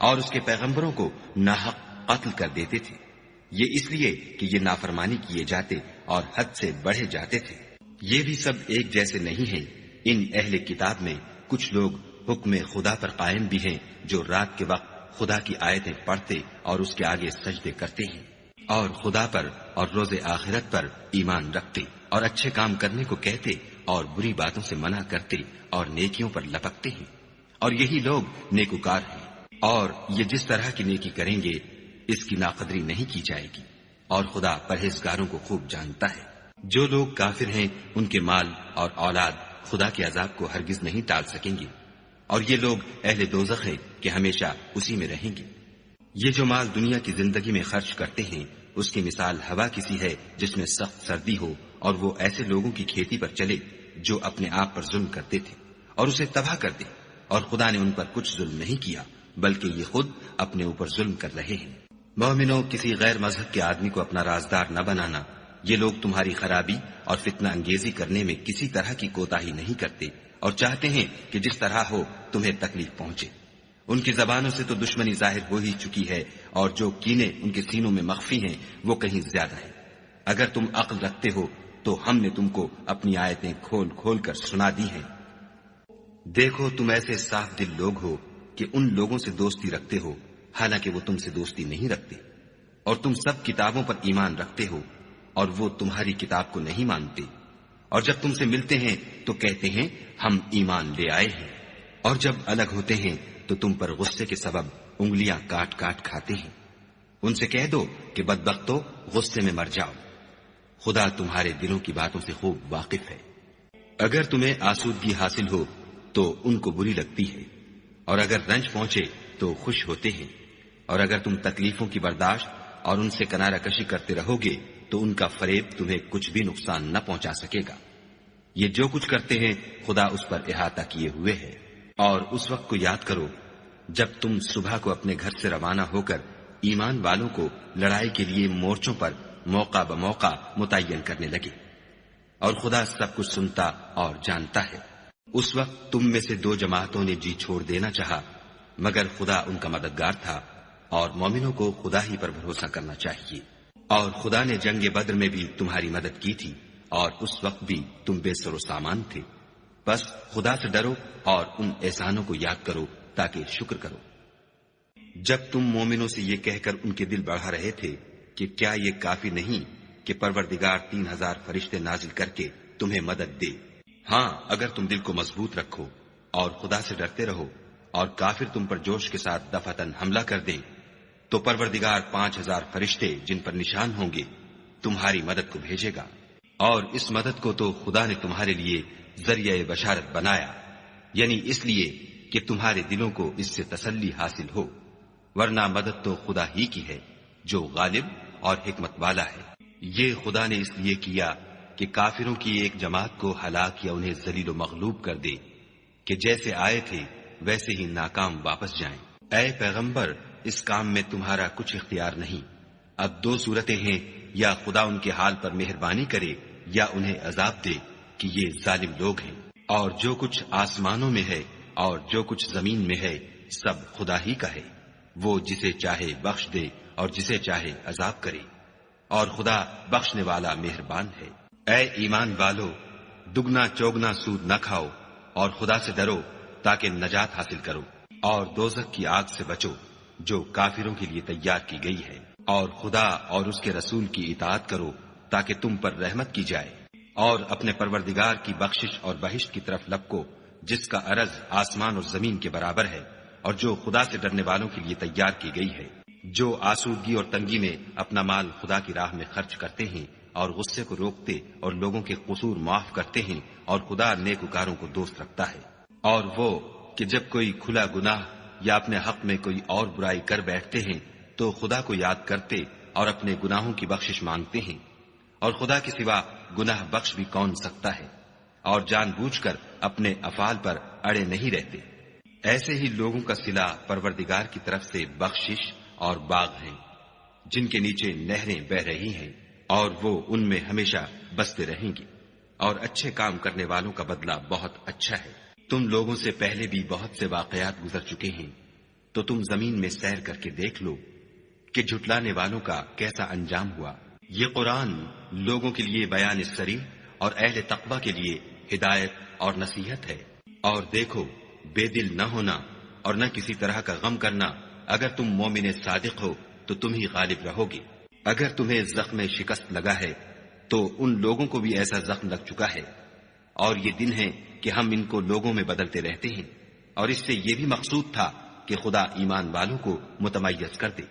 اور اس کے پیغمبروں کو ناحق قتل کر دیتے تھے، یہ اس لیے کہ یہ نافرمانی کیے جاتے اور حد سے بڑھے جاتے تھے۔ یہ بھی سب ایک جیسے نہیں ہیں، ان اہل کتاب میں کچھ لوگ حکم خدا پر قائم بھی ہیں، جو رات کے وقت خدا کی آیتیں پڑھتے اور اس کے آگے سجدے کرتے ہیں، اور خدا پر اور روز آخرت پر ایمان رکھتے اور اچھے کام کرنے کو کہتے اور بری باتوں سے منع کرتے اور نیکیوں پر لپکتے ہیں، اور یہی لوگ نیکوکار ہیں۔ اور یہ جس طرح کی نیکی کریں گے اس کی ناقدری نہیں کی جائے گی، اور خدا پرہیزگاروں کو خوب جانتا ہے۔ جو لوگ کافر ہیں ان کے مال اور اولاد خدا کے عذاب کو ہرگز نہیں ٹال سکیں گے، اور یہ لوگ اہل دوزخ ہیں کہ ہمیشہ اسی میں رہیں گے۔ یہ جو مال دنیا کی زندگی میں خرچ کرتے ہیں اس کی مثال ہوا کسی ہے جس میں سخت سردی ہو اور وہ ایسے لوگوں کی کھیتی پر چلے جو اپنے آپ پر ظلم کرتے تھے اور اسے تباہ کر دے، اور خدا نے ان پر کچھ ظلم نہیں کیا بلکہ یہ خود اپنے اوپر ظلم کر رہے ہیں۔ مومنوں، کسی غیر مذہب کے آدمی کو اپنا رازدار نہ بنانا، یہ لوگ تمہاری خرابی اور فتنہ انگیزی کرنے میں کسی طرح کی کوتاہی نہیں کرتے اور چاہتے ہیں کہ جس طرح ہو تمہیں تکلیف پہنچے۔ ان کی زبانوں سے تو دشمنی ظاہر ہو ہی چکی ہے، اور جو کینے ان کے سینوں میں مخفی ہیں وہ کہیں زیادہ ہیں۔ اگر تم عقل رکھتے ہو تو ہم نے تم کو اپنی آیتیں کھول کھول کر سنا دی ہیں۔ دیکھو، تم ایسے صاف دل لوگ ہو کہ ان لوگوں سے دوستی رکھتے ہو حالانکہ وہ تم سے دوستی نہیں رکھتے، اور تم سب کتابوں پر ایمان رکھتے ہو اور وہ تمہاری کتاب کو نہیں مانتے، اور جب تم سے ملتے ہیں تو کہتے ہیں ہم ایمان لے آئے ہیں، اور جب الگ ہوتے ہیں تو تم پر غصے کے سبب انگلیاں کاٹ کاٹ کھاتے ہیں۔ ان سے کہہ دو کہ بدبختو، غصے میں مر جاؤ، خدا تمہارے دلوں کی باتوں سے خوب واقف ہے۔ اگر تمہیں آسودگی حاصل ہو تو ان کو بری لگتی ہے، اور اگر رنج پہنچے تو خوش ہوتے ہیں، اور اگر تم تکلیفوں کی برداشت اور ان سے کنارہ کشی کرتے رہو گے تو ان کا فریب تمہیں کچھ بھی نقصان نہ پہنچا سکے گا۔ یہ جو کچھ کرتے ہیں خدا اس پر احاطہ کیے ہوئے ہے۔ اور اس وقت کو یاد کرو جب تم صبح کو اپنے گھر سے روانہ ہو کر ایمان والوں کو لڑائی کے لیے مورچوں پر موقع بموقع متعین کرنے لگے، اور خدا سب کچھ سنتا اور جانتا ہے۔ اس وقت تم میں سے 2 جماعتوں نے جی چھوڑ دینا چاہا، مگر خدا ان کا مددگار تھا، اور مومنوں کو خدا ہی پر بھروسہ کرنا چاہیے۔ اور خدا نے جنگ بدر میں بھی تمہاری مدد کی تھی، اور اس وقت بھی تم بے سر و سامان تھے۔ بس خدا سے ڈرو اور ان احسانوں کو یاد کرو تاکہ شکر کرو۔ جب تم مومنوں سے یہ کہہ کر ان کے دل بڑھا رہے تھے کہ کیا یہ کافی نہیں کہ پروردگار 3000 فرشتے نازل کر کے تمہیں مدد دے؟ ہاں، اگر تم دل کو مضبوط رکھو اور خدا سے ڈرتے رہو اور کافر تم پر جوش کے ساتھ دفعتاً حملہ کر دیں تو پروردگار 5000 فرشتے جن پر نشان ہوں گے تمہاری مدد کو بھیجے گا، اور اس مدد کو تو خدا نے تمہارے لیے ذریعہ بشارت بنایا، یعنی اس لیے کہ تمہارے دلوں کو اس سے تسلی حاصل ہو، ورنہ مدد تو خدا ہی کی ہے جو غالب اور حکمت والا ہے۔ یہ خدا نے اس لیے کیا کہ کافروں کی ایک جماعت کو ہلاک یا انہیں ذلیل و مغلوب کر دے کہ جیسے آئے تھے ویسے ہی ناکام واپس جائیں۔ اے پیغمبر، اس کام میں تمہارا کچھ اختیار نہیں۔ اب 2 صورتیں ہیں، یا خدا ان کے حال پر مہربانی کرے یا انہیں عذاب دے کہ یہ ظالم لوگ ہیں۔ اور جو کچھ آسمانوں میں ہے اور جو کچھ زمین میں ہے سب خدا ہی کا ہے، وہ جسے چاہے بخش دے اور جسے چاہے عذاب کرے، اور خدا بخشنے والا مہربان ہے۔ اے ایمان والو، دگنا چوگنا سود نہ کھاؤ اور خدا سے ڈرو تاکہ نجات حاصل کرو، اور دوزخ کی آگ سے بچو جو کافروں کے لیے تیار کی گئی ہے، اور خدا اور اس کے رسول کی اطاعت کرو تاکہ تم پر رحمت کی جائے، اور اپنے پروردگار کی بخشش اور بہشت کی طرف لپکو جس کا عرض آسمان اور زمین کے برابر ہے، اور جو خدا سے ڈرنے والوں کے لیے تیار کی گئی ہے۔ جو آسودگی اور تنگی میں اپنا مال خدا کی راہ میں خرچ کرتے ہیں اور غصے کو روکتے اور لوگوں کے قصور معاف کرتے ہیں، اور خدا نیکوکاروں کو دوست رکھتا ہے۔ اور وہ کہ جب کوئی کھلا گناہ یا اپنے حق میں کوئی اور برائی کر بیٹھتے ہیں تو خدا کو یاد کرتے اور اپنے گناہوں کی بخشش مانگتے ہیں، اور خدا کے سوا گناہ بخش بھی کون سکتا ہے، اور جان بوجھ کر اپنے افعال پر اڑے نہیں رہتے۔ ایسے ہی لوگوں کا صلہ پروردگار کی طرف سے بخشش اور باغ ہیں، جن کے نیچے نہریں بہ رہی ہیں، اور وہ ان میں ہمیشہ بستے رہیں گے، اور اچھے کام کرنے والوں کا بدلہ بہت اچھا ہے۔ تم لوگوں سے پہلے بھی بہت سے واقعات گزر چکے ہیں، تو تم زمین میں سیر کر کے دیکھ لو کہ جھٹلانے والوں کا کیسا انجام ہوا۔ یہ قرآن لوگوں کے لیے بیان صریح اور اہل تقوی کے لیے ہدایت اور نصیحت ہے۔ اور دیکھو، بے دل نہ ہونا اور نہ کسی طرح کا غم کرنا، اگر تم مومن صادق ہو تو تم ہی غالب رہو گے۔ اگر تمہیں زخم شکست لگا ہے تو ان لوگوں کو بھی ایسا زخم لگ چکا ہے، اور یہ دن ہے کہ ہم ان کو لوگوں میں بدلتے رہتے ہیں، اور اس سے یہ بھی مقصود تھا کہ خدا ایمان والوں کو متمیز کر دے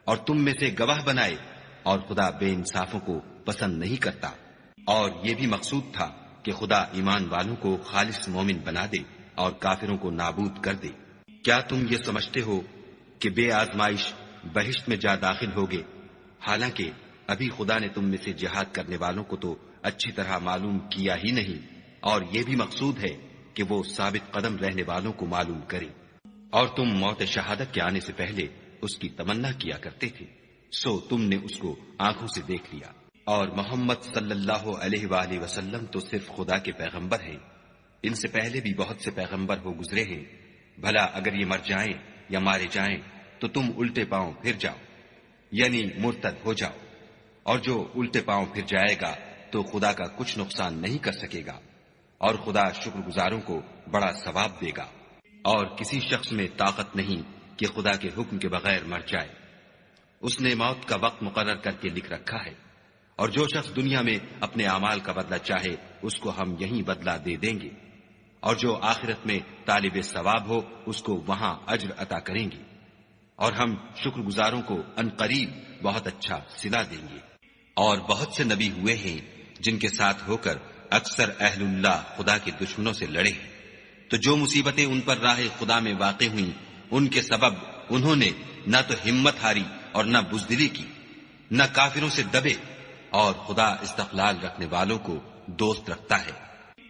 اور تم میں سے گواہ بنائے، اور خدا بے انصافوں کو پسند نہیں کرتا۔ اور یہ بھی مقصود تھا کہ خدا ایمان والوں کو خالص مومن بنا دے اور کافروں کو نابود کر دے۔ کیا تم یہ سمجھتے ہو کہ بے آزمائش بہشت میں جا داخل ہوگے، حالانکہ ابھی خدا نے تم میں سے جہاد کرنے والوں کو تو اچھی طرح معلوم کیا ہی نہیں، اور یہ بھی مقصود ہے کہ وہ ثابت قدم رہنے والوں کو معلوم کرے۔ اور تم موت شہادت کے آنے سے پہلے اس کی تمنا کیا کرتے تھے، سو تم نے اس کو آنکھوں سے دیکھ لیا۔ اور محمد صلی اللہ علیہ وآلہ وسلم تو صرف خدا کے پیغمبر ہیں، ان سے پہلے بھی بہت سے پیغمبر ہو گزرے ہیں، بھلا اگر یہ مر جائیں یا مارے جائیں تو تم الٹے پاؤں پھر جاؤ، یعنی مرتد ہو جاؤ، اور جو الٹے پاؤں پھر جائے گا تو خدا کا کچھ نقصان نہیں کر سکے گا، اور خدا شکر گزاروں کو بڑا ثواب دے گا۔ اور کسی شخص میں طاقت نہیں کہ خدا کے حکم کے بغیر مر جائے، اس نے موت کا وقت مقرر کر کے لکھ رکھا ہے، اور جو شخص دنیا میں اپنے اعمال کا بدلہ چاہے اس کو ہم یہیں بدلہ دے دیں گے، اور جو آخرت میں طالب ثواب ہو اس کو وہاں اجر عطا کریں گے، اور ہم شکر گزاروں کو عنقریب بہت اچھا صلہ دیں گے۔ اور بہت سے نبی ہوئے ہیں جن کے ساتھ ہو کر اکثر اہل اللہ خدا کے دشمنوں سے لڑے ہیں، تو جو مصیبتیں ان پر راہ خدا میں واقع ہوئیں ان کے سبب انہوں نے نہ تو ہمت ہاری اور نہ بزدلی کی، نہ کافروں سے دبے، اور خدا استقلال رکھنے والوں کو دوست رکھتا ہے۔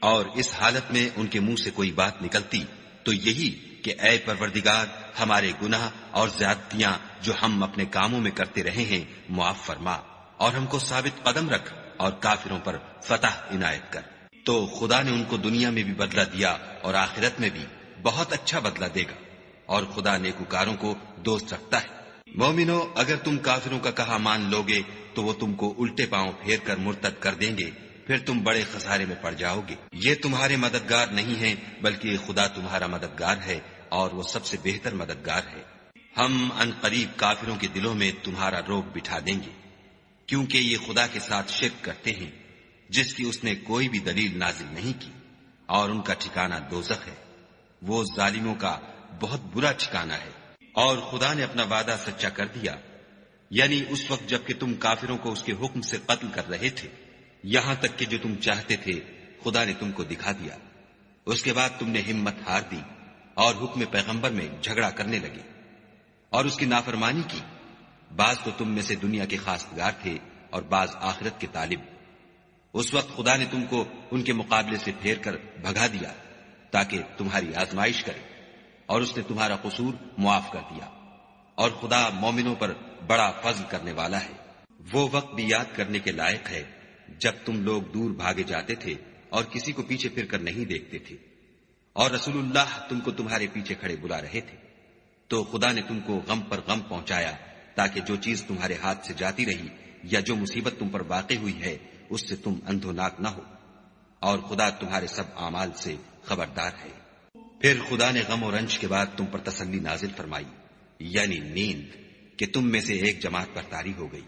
اور اس حالت میں ان کے منہ سے کوئی بات نکلتی تو یہی کہ اے پروردگار، ہمارے گناہ اور زیادتیاں جو ہم اپنے کاموں میں کرتے رہے ہیں معاف فرما، اور ہم کو ثابت قدم رکھ اور کافروں پر فتح عنایت کر۔ تو خدا نے ان کو دنیا میں بھی بدلہ دیا اور آخرت میں بھی بہت اچھا بدلہ دے گا، اور خدا نیکوکاروں کو دوست رکھتا ہے۔ مومنو، اگر تم کافروں کا کہا مان لوگے تو وہ تم کو الٹے پاؤں پھیر کر مرتد کر دیں گے، پھر تم بڑے خسارے میں پڑ جاؤ گے۔ یہ تمہارے مددگار نہیں ہیں بلکہ خدا تمہارا مددگار ہے، اور وہ سب سے بہتر مددگار ہے۔ ہم ان قریب کافروں کے دلوں میں تمہارا روب بٹھا دیں گے، کیونکہ یہ خدا کے ساتھ شرک کرتے ہیں جس کی اس نے کوئی بھی دلیل نازل نہیں کی، اور ان کا ٹھکانہ دوزخ ہے، وہ ظالموں کا بہت برا ٹھکانہ ہے۔ اور خدا نے اپنا وعدہ سچا کر دیا، یعنی اس وقت جب کہ تم کافروں کو اس کے حکم سے قتل کر رہے تھے، یہاں تک کہ جو تم چاہتے تھے خدا نے تم کو دکھا دیا۔ اس کے بعد تم نے ہمت ہار دی اور حکم پیغمبر میں جھگڑا کرنے لگے اور اس کی نافرمانی کی۔ بعض تو تم میں سے دنیا کے خواستگار تھے اور بعض آخرت کے طالب۔ اس وقت خدا نے تم کو ان کے مقابلے سے پھیر کر بھگا دیا تاکہ تمہاری آزمائش کرے، اور اس نے تمہارا قصور معاف کر دیا، اور خدا مومنوں پر بڑا فضل کرنے والا ہے۔ وہ وقت بھی یاد کرنے کے لائق ہے جب تم لوگ دور بھاگے جاتے تھے اور کسی کو پیچھے پھر کر نہیں دیکھتے تھے، اور رسول اللہ تم کو تمہارے پیچھے کھڑے بلا رہے تھے، تو خدا نے تم کو غم پر غم پہنچایا تاکہ جو چیز تمہارے ہاتھ سے جاتی رہی یا جو مصیبت تم پر واقع ہوئی ہے اس سے تم اندھوناک نہ ہو، اور خدا تمہارے سب اعمال سے خبردار ہے۔ پھر خدا نے غم و رنج کے بعد تم پر تسلی نازل فرمائی، یعنی نیند، کہ تم میں سے ایک جماعت پر طاری ہو گئی،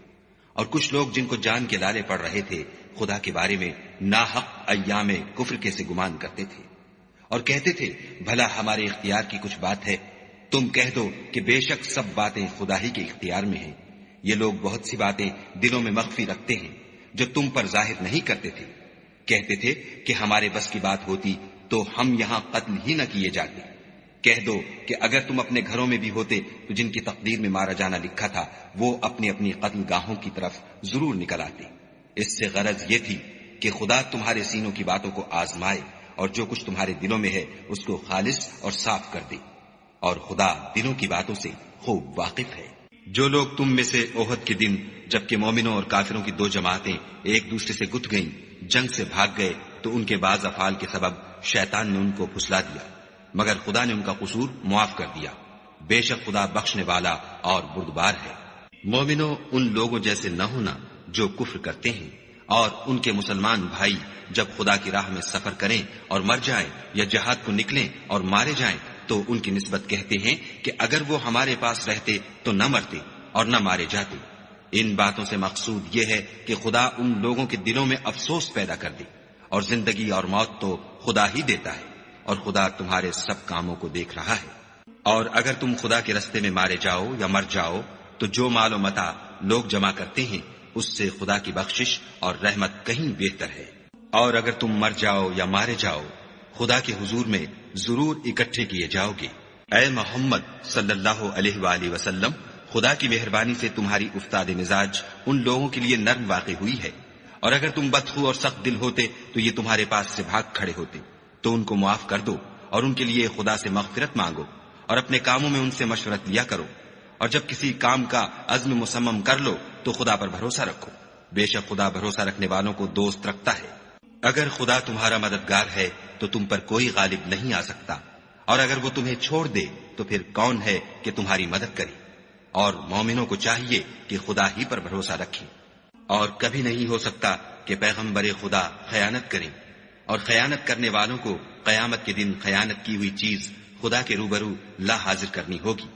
اور کچھ لوگ جن کو جان کے لالے پڑ رہے تھے خدا کے بارے میں ناحق ایام کفر کے سے گمان کرتے تھے، اور کہتے تھے بھلا ہمارے اختیار کی کچھ بات ہے؟ تم کہہ دو کہ بے شک سب باتیں خدا ہی کے اختیار میں ہیں۔ یہ لوگ بہت سی باتیں دلوں میں مخفی رکھتے ہیں جو تم پر ظاہر نہیں کرتے تھے۔ کہتے تھے کہ ہمارے بس کی بات ہوتی تو ہم یہاں قتل ہی نہ کیے جاتے، کہہ دو کہ اگر تم اپنے گھروں میں بھی ہوتے تو جن کی تقدیر میں مارا جانا لکھا تھا وہ اپنی اپنی قتل گاہوں کی طرف ضرور نکل آتے۔ اس سے غرض یہ تھی کہ خدا تمہارے سینوں کی باتوں کو آزمائے اور جو کچھ تمہارے دلوں میں ہے اس کو خالص اور صاف کر دے، اور خدا دلوں کی باتوں سے خوب واقف ہے۔ جو لوگ تم میں سے احد کے دن جبکہ مومنوں اور کافروں کی دو جماعتیں ایک دوسرے سے گتھ گئیں جنگ سے بھاگ گئے تو ان کے بعض افعال کے سبب شیطان نے ان کو پھسلا دیا، مگر خدا نے ان کا قصور معاف کر دیا۔ بے شک خدا بخشنے والا اور بردبار ہے۔ مومنوں، ان لوگوں جیسے نہ ہونا جو کفر کرتے ہیں، اور ان کے مسلمان بھائی جب خدا کی راہ میں سفر کریں اور مر جائیں یا جہاد کو نکلیں اور مارے جائیں تو ان کی نسبت کہتے ہیں کہ اگر وہ ہمارے پاس رہتے تو نہ مرتے اور نہ مارے جاتے۔ ان باتوں سے مقصود یہ ہے کہ خدا ان لوگوں کے دلوں میں افسوس پیدا کر دے، اور زندگی اور موت تو خدا ہی دیتا ہے، اور خدا تمہارے سب کاموں کو دیکھ رہا ہے۔ اور اگر تم خدا کے رستے میں مارے جاؤ یا مر جاؤ تو جو مال و متاع لوگ جمع کرتے ہیں اس سے خدا کی بخشش اور رحمت کہیں بہتر ہے۔ اور اگر تم مر جاؤ یا مارے جاؤ خدا کے حضور میں ضرور اکٹھے کیے جاؤ گے۔ اے محمد صلی اللہ علیہ وآلہ وسلم، خدا کی مہربانی سے تمہاری افتاد مزاج ان لوگوں کے لیے نرم واقع ہوئی ہے، اور اگر تم بدخو اور سخت دل ہوتے تو یہ تمہارے پاس سے بھاگ کھڑے ہوتے۔ تو ان کو معاف کر دو اور ان کے لیے خدا سے مغفرت مانگو، اور اپنے کاموں میں ان سے مشورت لیا کرو، اور جب کسی کام کا عزم مصمم کر لو تو خدا پر بھروسہ رکھو، بے شک خدا بھروسہ رکھنے والوں کو دوست رکھتا ہے۔ اگر خدا تمہارا مددگار ہے تو تم پر کوئی غالب نہیں آ سکتا، اور اگر وہ تمہیں چھوڑ دے تو پھر کون ہے کہ تمہاری مدد کرے؟ اور مومنوں کو چاہیے کہ خدا ہی پر بھروسہ رکھیں، اور کبھی نہیں ہو سکتا کہ پیغمبر خدا خیانت کریں، اور خیانت کرنے والوں کو قیامت کے دن خیانت کی ہوئی چیز خدا کے روبرو لا حاضر کرنی ہوگی،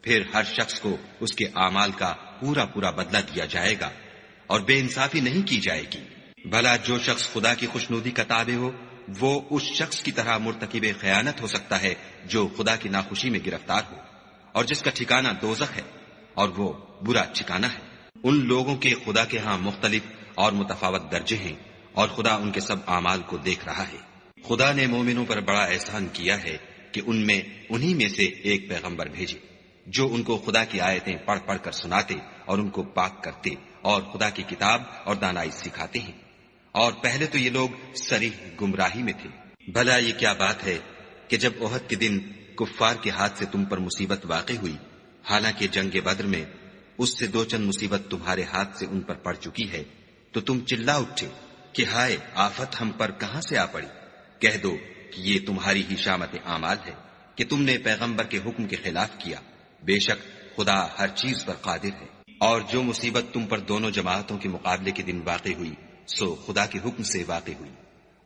پھر ہر شخص کو اس کے اعمال کا پورا پورا بدلہ دیا جائے گا، اور بے انصافی نہیں کی جائے گی۔ بھلا جو شخص خدا کی خوشنودی کا تابع ہو وہ اس شخص کی طرح مرتکب خیانت ہو سکتا ہے جو خدا کی ناخوشی میں گرفتار ہو، اور جس کا ٹھکانہ دوزخ ہے، اور وہ برا ٹھکانہ ہے۔ ان لوگوں کے خدا کے ہاں مختلف اور متفاوت درجے ہیں، اور خدا ان کے سب اعمال کو دیکھ رہا ہے۔ خدا نے مومنوں پر بڑا احسان کیا ہے کہ ان میں انہی میں سے ایک پیغمبر بھیجے جو ان کو خدا کی آیتیں پڑھ پڑھ کر سناتے اور ان کو پاک کرتے اور خدا کی کتاب اور دانائی سکھاتے ہیں، اور پہلے تو یہ لوگ صریح گمراہی میں تھے۔ بھلا یہ کیا بات ہے کہ جب احد کے دن کفار کے ہاتھ سے تم پر مصیبت واقع ہوئی، حالانکہ جنگ بدر میں اس سے دو چند مصیبت تمہارے ہاتھ سے ان پر پڑ چکی ہے، تو تم چلا اٹھے کہ ہائے آفت ہم پر کہاں سے آ پڑی۔ کہہ دو کہ یہ تمہاری ہی شامت اعمال ہے کہ تم نے پیغمبر کے حکم کے خلاف کیا، بے شک خدا ہر چیز پر قادر ہے۔ اور جو مصیبت تم پر دونوں جماعتوں کے مقابلے کے دن واقع ہوئی سو خدا کے حکم سے واقع ہوئی،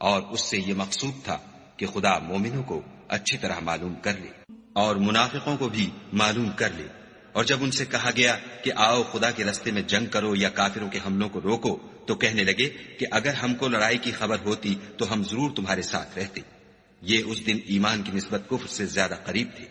اور اس سے یہ مقصود تھا کہ خدا مومنوں کو اچھی طرح معلوم کر لے اور منافقوں کو بھی معلوم کر لے۔ اور جب ان سے کہا گیا کہ آؤ خدا کے راستے میں جنگ کرو یا کافروں کے حملوں کو روکو تو کہنے لگے کہ اگر ہم کو لڑائی کی خبر ہوتی تو ہم ضرور تمہارے ساتھ رہتے۔ یہ اس دن ایمان کی نسبت کفر سے زیادہ قریب تھے۔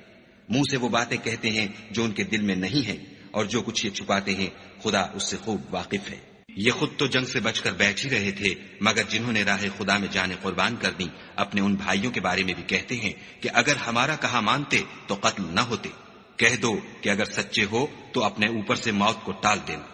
منہ سے وہ باتیں کہتے ہیں جو ان کے دل میں نہیں ہیں، اور جو کچھ یہ چھپاتے ہیں خدا اس سے خوب واقف ہے۔ یہ خود تو جنگ سے بچ کر بیٹھ ہی رہے تھے، مگر جنہوں نے راہ خدا میں جانیں قربان کر دیں اپنے ان بھائیوں کے بارے میں بھی کہتے ہیں کہ اگر ہمارا کہا مانتے تو قتل نہ ہوتے۔ کہہ دو کہ اگر سچے ہو تو اپنے اوپر سے موت کو ٹال دینا۔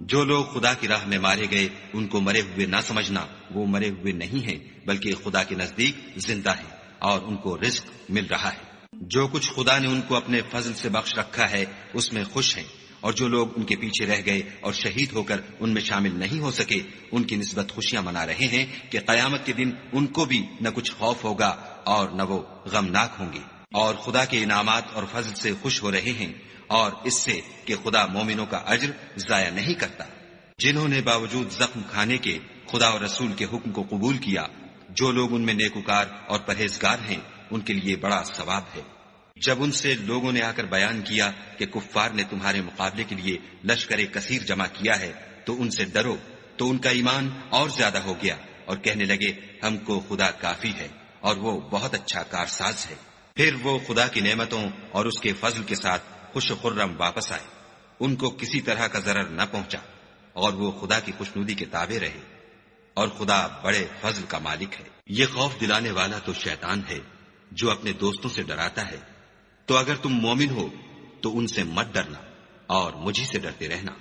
جو لوگ خدا کی راہ میں مارے گئے ان کو مرے ہوئے نہ سمجھنا، وہ مرے ہوئے نہیں ہیں بلکہ خدا کے نزدیک زندہ ہیں اور ان کو رزق مل رہا ہے۔ جو کچھ خدا نے ان کو اپنے فضل سے بخش رکھا ہے اس میں خوش ہیں، اور جو لوگ ان کے پیچھے رہ گئے اور شہید ہو کر ان میں شامل نہیں ہو سکے ان کی نسبت خوشیاں منا رہے ہیں کہ قیامت کے دن ان کو بھی نہ کچھ خوف ہوگا اور نہ وہ غمناک ہوں گے، اور خدا کے انعامات اور فضل سے خوش ہو رہے ہیں، اور اس سے کہ خدا مومنوں کا اجر ضائع نہیں کرتا۔ جنہوں نے باوجود زخم کھانے کے خدا اور رسول کے حکم کو قبول کیا، جو لوگ ان میں نیکوکار اور پرہیزگار ہیں ان کے لیے بڑا ثواب ہے۔ جب ان سے لوگوں نے آ کر بیان کیا کہ کفار نے تمہارے مقابلے کے لیے لشکر کثیر جمع کیا ہے تو ان سے ڈرو، تو ان کا ایمان اور زیادہ ہو گیا اور کہنے لگے ہم کو خدا کافی ہے اور وہ بہت اچھا کارساز ہے۔ پھر وہ خدا کی نعمتوں اور اس کے فضل کے ساتھ خوش و خرم واپس آئے، ان کو کسی طرح کا ضرر نہ پہنچا، اور وہ خدا کی خوشنودی کے تابع رہے، اور خدا بڑے فضل کا مالک ہے۔ یہ خوف دلانے والا تو شیطان ہے جو اپنے دوستوں سے ڈراتا ہے تو اگر تم مومن ہو تو ان سے مت ڈرنا اور مجھی سے ڈرتے رہنا،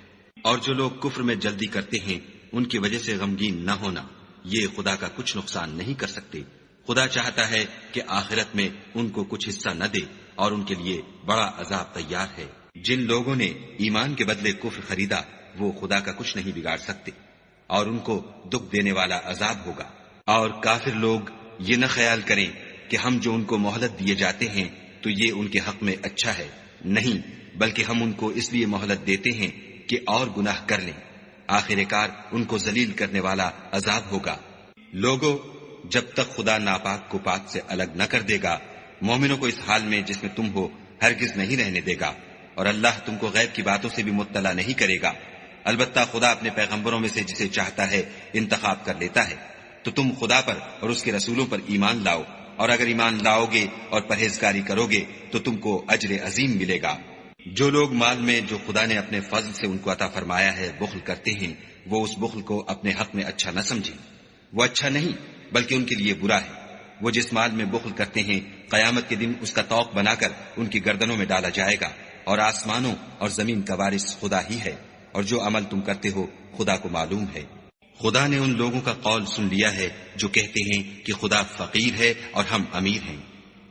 اور جو لوگ کفر میں جلدی کرتے ہیں ان کی وجہ سے غمگین نہ ہونا، یہ خدا کا کچھ نقصان نہیں کر سکتے۔ خدا چاہتا ہے کہ آخرت میں ان کو کچھ حصہ نہ دے اور ان کے لیے بڑا عذاب تیار ہے۔ جن لوگوں نے ایمان کے بدلے کفر خریدا وہ خدا کا کچھ نہیں بگاڑ سکتے، اور ان کو دکھ دینے والا عذاب ہوگا۔ اور کافر لوگ یہ نہ خیال کریں کہ ہم جو ان کو مہلت دیے جاتے ہیں تو یہ ان کے حق میں اچھا ہے، نہیں، بلکہ ہم ان کو اس لیے مہلت دیتے ہیں کہ اور گناہ کر لیں، آخر کار ان کو ذلیل کرنے والا عذاب ہوگا۔ لوگوں، جب تک خدا ناپاک کو پاک سے الگ نہ کر دے گا، مومنوں کو اس حال میں جس میں تم ہو ہرگز نہیں رہنے دے گا، اور اللہ تم کو غیب کی باتوں سے بھی مطلع نہیں کرے گا۔ البتہ خدا اپنے پیغمبروں میں سے جسے چاہتا ہے انتخاب کر لیتا ہے۔ تو تم خدا پر اور اس کے رسولوں پر ایمان لاؤ، اور اگر ایمان لاؤ گے اور پرہیزگاری کرو گے تو تم کو اجر عظیم ملے گا۔ جو لوگ مال میں جو خدا نے اپنے فضل سے ان کو عطا فرمایا ہے بخل کرتے ہیں، وہ اس بخل کو اپنے حق میں اچھا نہ سمجھیں، وہ اچھا نہیں بلکہ ان کے لیے برا ہے۔ وہ جس مال میں بخل کرتے ہیں قیامت کے دن اس کا طوق بنا کر ان کی گردنوں میں ڈالا جائے گا، اور آسمانوں اور زمین کا وارث خدا ہی ہے، اور جو عمل تم کرتے ہو خدا کو معلوم ہے۔ خدا نے ان لوگوں کا قول سن لیا ہے جو کہتے ہیں کہ خدا فقیر ہے اور ہم امیر ہیں۔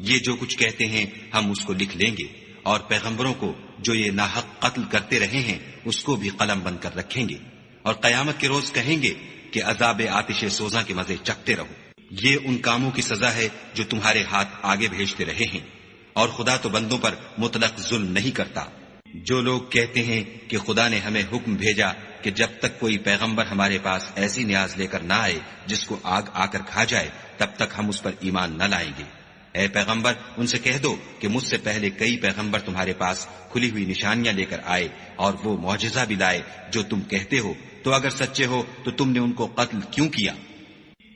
یہ جو کچھ کہتے ہیں ہم اس کو لکھ لیں گے، اور پیغمبروں کو جو یہ ناحق قتل کرتے رہے ہیں اس کو بھی قلم بند کر رکھیں گے، اور قیامت کے روز کہیں گے کہ عذاب آتش سوزاں کے مزے چکھتے رہو۔ یہ ان کاموں کی سزا ہے جو تمہارے ہاتھ آگے بھیجتے رہے ہیں، اور خدا تو بندوں پر مطلق ظلم نہیں کرتا۔ جو لوگ کہتے ہیں کہ خدا نے ہمیں حکم بھیجا کہ جب تک کوئی پیغمبر ہمارے پاس ایسی نیاز لے کر نہ آئے جس کو آگ آ کر کھا جائے تب تک ہم اس پر ایمان نہ لائیں گے، اے پیغمبر ان سے کہہ دو کہ مجھ سے پہلے کئی پیغمبر تمہارے پاس کھلی ہوئی نشانیاں لے کر آئے اور وہ معجزہ بھی لائے جو تم کہتے ہو، تو اگر سچے ہو تو تم نے ان کو قتل کیوں کیا؟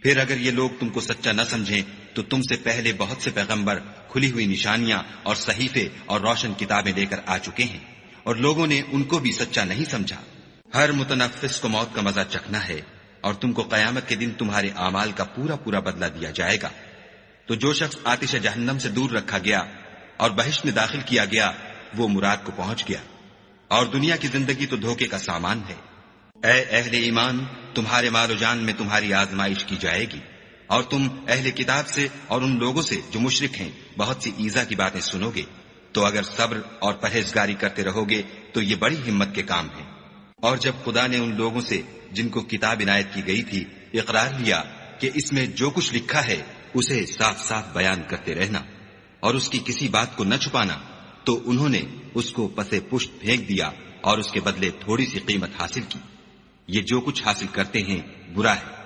پھر اگر یہ لوگ تم کو سچا نہ سمجھیں تو تم سے پہلے بہت سے پیغمبر کھلی ہوئی نشانیاں اور صحیفے اور روشن کتابیں لے کر آ چکے ہیں، اور لوگوں نے ان کو بھی سچا نہیں سمجھا۔ ہر متنفس کو موت کا مزہ چکھنا ہے، اور تم کو قیامت کے دن تمہارے اعمال کا پورا پورا بدلہ دیا جائے گا۔ تو جو شخص آتش جہنم سے دور رکھا گیا اور بہشت میں داخل کیا گیا وہ مراد کو پہنچ گیا، اور دنیا کی زندگی تو دھوکے کا سامان ہے۔ اے اہل ایمان، تمہارے مال و جان میں تمہاری آزمائش کی جائے گی، اور تم اہل کتاب سے اور ان لوگوں سے جو مشرک ہیں بہت سی ایذا کی باتیں سنو گے، تو اگر صبر اور پرہیزگاری کرتے رہو گے تو یہ بڑی ہمت کے کام ہیں۔ اور جب خدا نے ان لوگوں سے جن کو کتاب عنایت کی گئی تھی اقرار لیا کہ اس میں جو کچھ لکھا ہے اسے صاف صاف بیان کرتے رہنا اور اس کی کسی بات کو نہ چھپانا، تو انہوں نے اس کو پسے پشت پھینک دیا اور اس کے بدلے تھوڑی سی قیمت حاصل کی۔ یہ جو کچھ حاصل کرتے ہیں برا ہے۔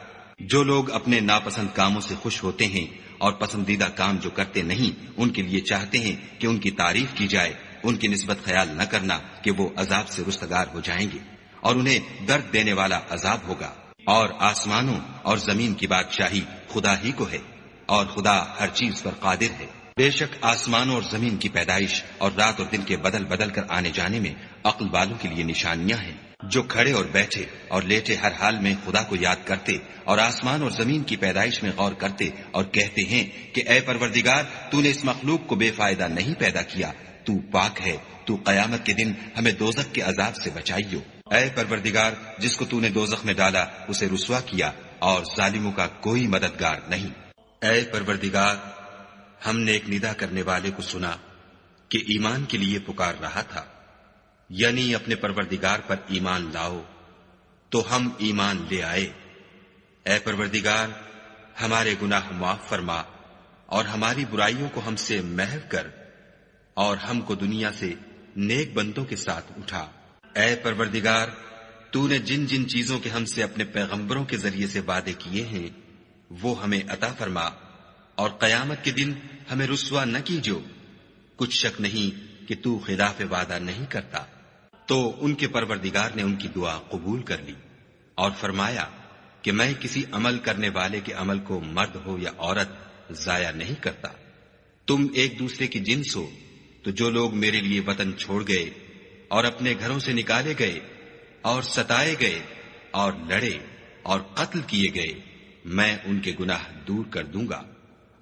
جو لوگ اپنے ناپسند کاموں سے خوش ہوتے ہیں اور پسندیدہ کام جو کرتے نہیں ان کے لیے چاہتے ہیں کہ ان کی تعریف کی جائے، ان کی نسبت خیال نہ کرنا کہ وہ عذاب سے رستگار ہو جائیں گے اور انہیں درد دینے والا عذاب ہوگا۔ اور آسمانوں اور زمین کی بادشاہی خدا ہی کو ہے، اور خدا ہر چیز پر قادر ہے۔ بے شک آسمانوں اور زمین کی پیدائش اور رات اور دن کے بدل بدل کر آنے جانے میں عقل والوں کے لیے نشانیاں ہیں، جو کھڑے اور بیٹھے اور لیٹے ہر حال میں خدا کو یاد کرتے اور آسمان اور زمین کی پیدائش میں غور کرتے اور کہتے ہیں کہ اے پروردگار، تو نے اس مخلوق کو بے فائدہ نہیں پیدا کیا، تو پاک ہے، تو قیامت کے دن ہمیں دوزخ کے عذاب سے بچائیو۔ اے پروردگار، جس کو تو نے دوزخ میں ڈالا اسے رسوا کیا اور ظالموں کا کوئی مددگار نہیں۔ اے پروردگار، ہم نے ایک ندا کرنے والے کو سنا کہ ایمان کے لیے پکار رہا تھا، یعنی اپنے پروردگار پر ایمان لاؤ، تو ہم ایمان لے آئے۔ اے پروردگار، ہمارے گناہ معاف فرما اور ہماری برائیوں کو ہم سے محو کر، اور ہم کو دنیا سے نیک بندوں کے ساتھ اٹھا۔ اے پروردگار، تو نے جن جن چیزوں کے ہم سے اپنے پیغمبروں کے ذریعے سے وعدے کیے ہیں وہ ہمیں عطا فرما، اور قیامت کے دن ہمیں رسوا نہ کیجو۔ کچھ شک نہیں کہ تو خلاف وعدہ نہیں کرتا۔ تو ان کے پروردگار نے ان کی دعا قبول کر لی اور فرمایا کہ میں کسی عمل کرنے والے کے عمل کو مرد ہو یا عورت ضائع نہیں کرتا۔ تم ایک دوسرے کی جنس ہو، تو جو لوگ میرے لیے وطن چھوڑ گئے اور اپنے گھروں سے نکالے گئے اور ستائے گئے اور لڑے اور قتل کیے گئے، میں ان کے گناہ دور کر دوں گا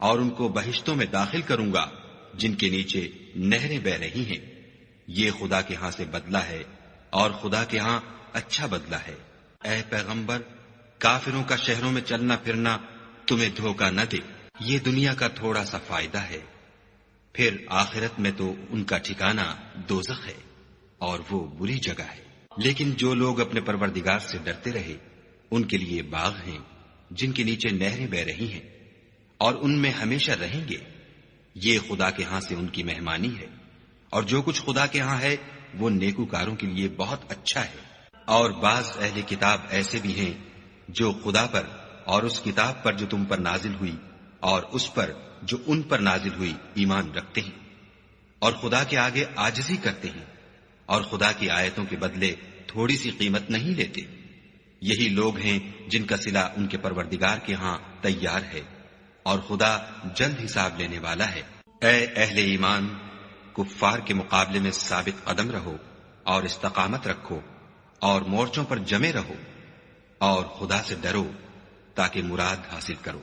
اور ان کو بہشتوں میں داخل کروں گا، جن کے نیچے نہریں بہ رہی ہیں، یہ خدا کے ہاں سے بدلہ ہے اور خدا کے ہاں اچھا بدلہ ہے۔ اے پیغمبر، کافروں کا شہروں میں چلنا پھرنا تمہیں دھوکہ نہ دے، یہ دنیا کا تھوڑا سا فائدہ ہے، پھر آخرت میں تو ان کا ٹھکانہ دوزخ ہے اور وہ بری جگہ ہے۔ لیکن جو لوگ اپنے پروردگار سے ڈرتے رہے ان کے لیے باغ ہیں جن کے نیچے نہریں بہ رہی ہیں اور ان میں ہمیشہ رہیں گے، یہ خدا کے ہاں سے ان کی مہمانی ہے، اور جو کچھ خدا کے ہاں ہے وہ نیکوکاروں کے لیے بہت اچھا ہے۔ اور بعض اہل کتاب ایسے بھی ہیں جو خدا پر اور اس کتاب پر جو تم پر نازل ہوئی اور اس پر جو ان پر نازل ہوئی ایمان رکھتے ہیں، اور خدا کے آگے عاجزی کرتے ہیں اور خدا کی آیتوں کے بدلے تھوڑی سی قیمت نہیں لیتے۔ یہی لوگ ہیں جن کا صلہ ان کے پروردگار کے ہاں تیار ہے، اور خدا جلد حساب لینے والا ہے۔ اے اہل ایمان، کفار کے مقابلے میں ثابت قدم رہو اور استقامت رکھو اور مورچوں پر جمے رہو اور خدا سے ڈرو تاکہ مراد حاصل کرو۔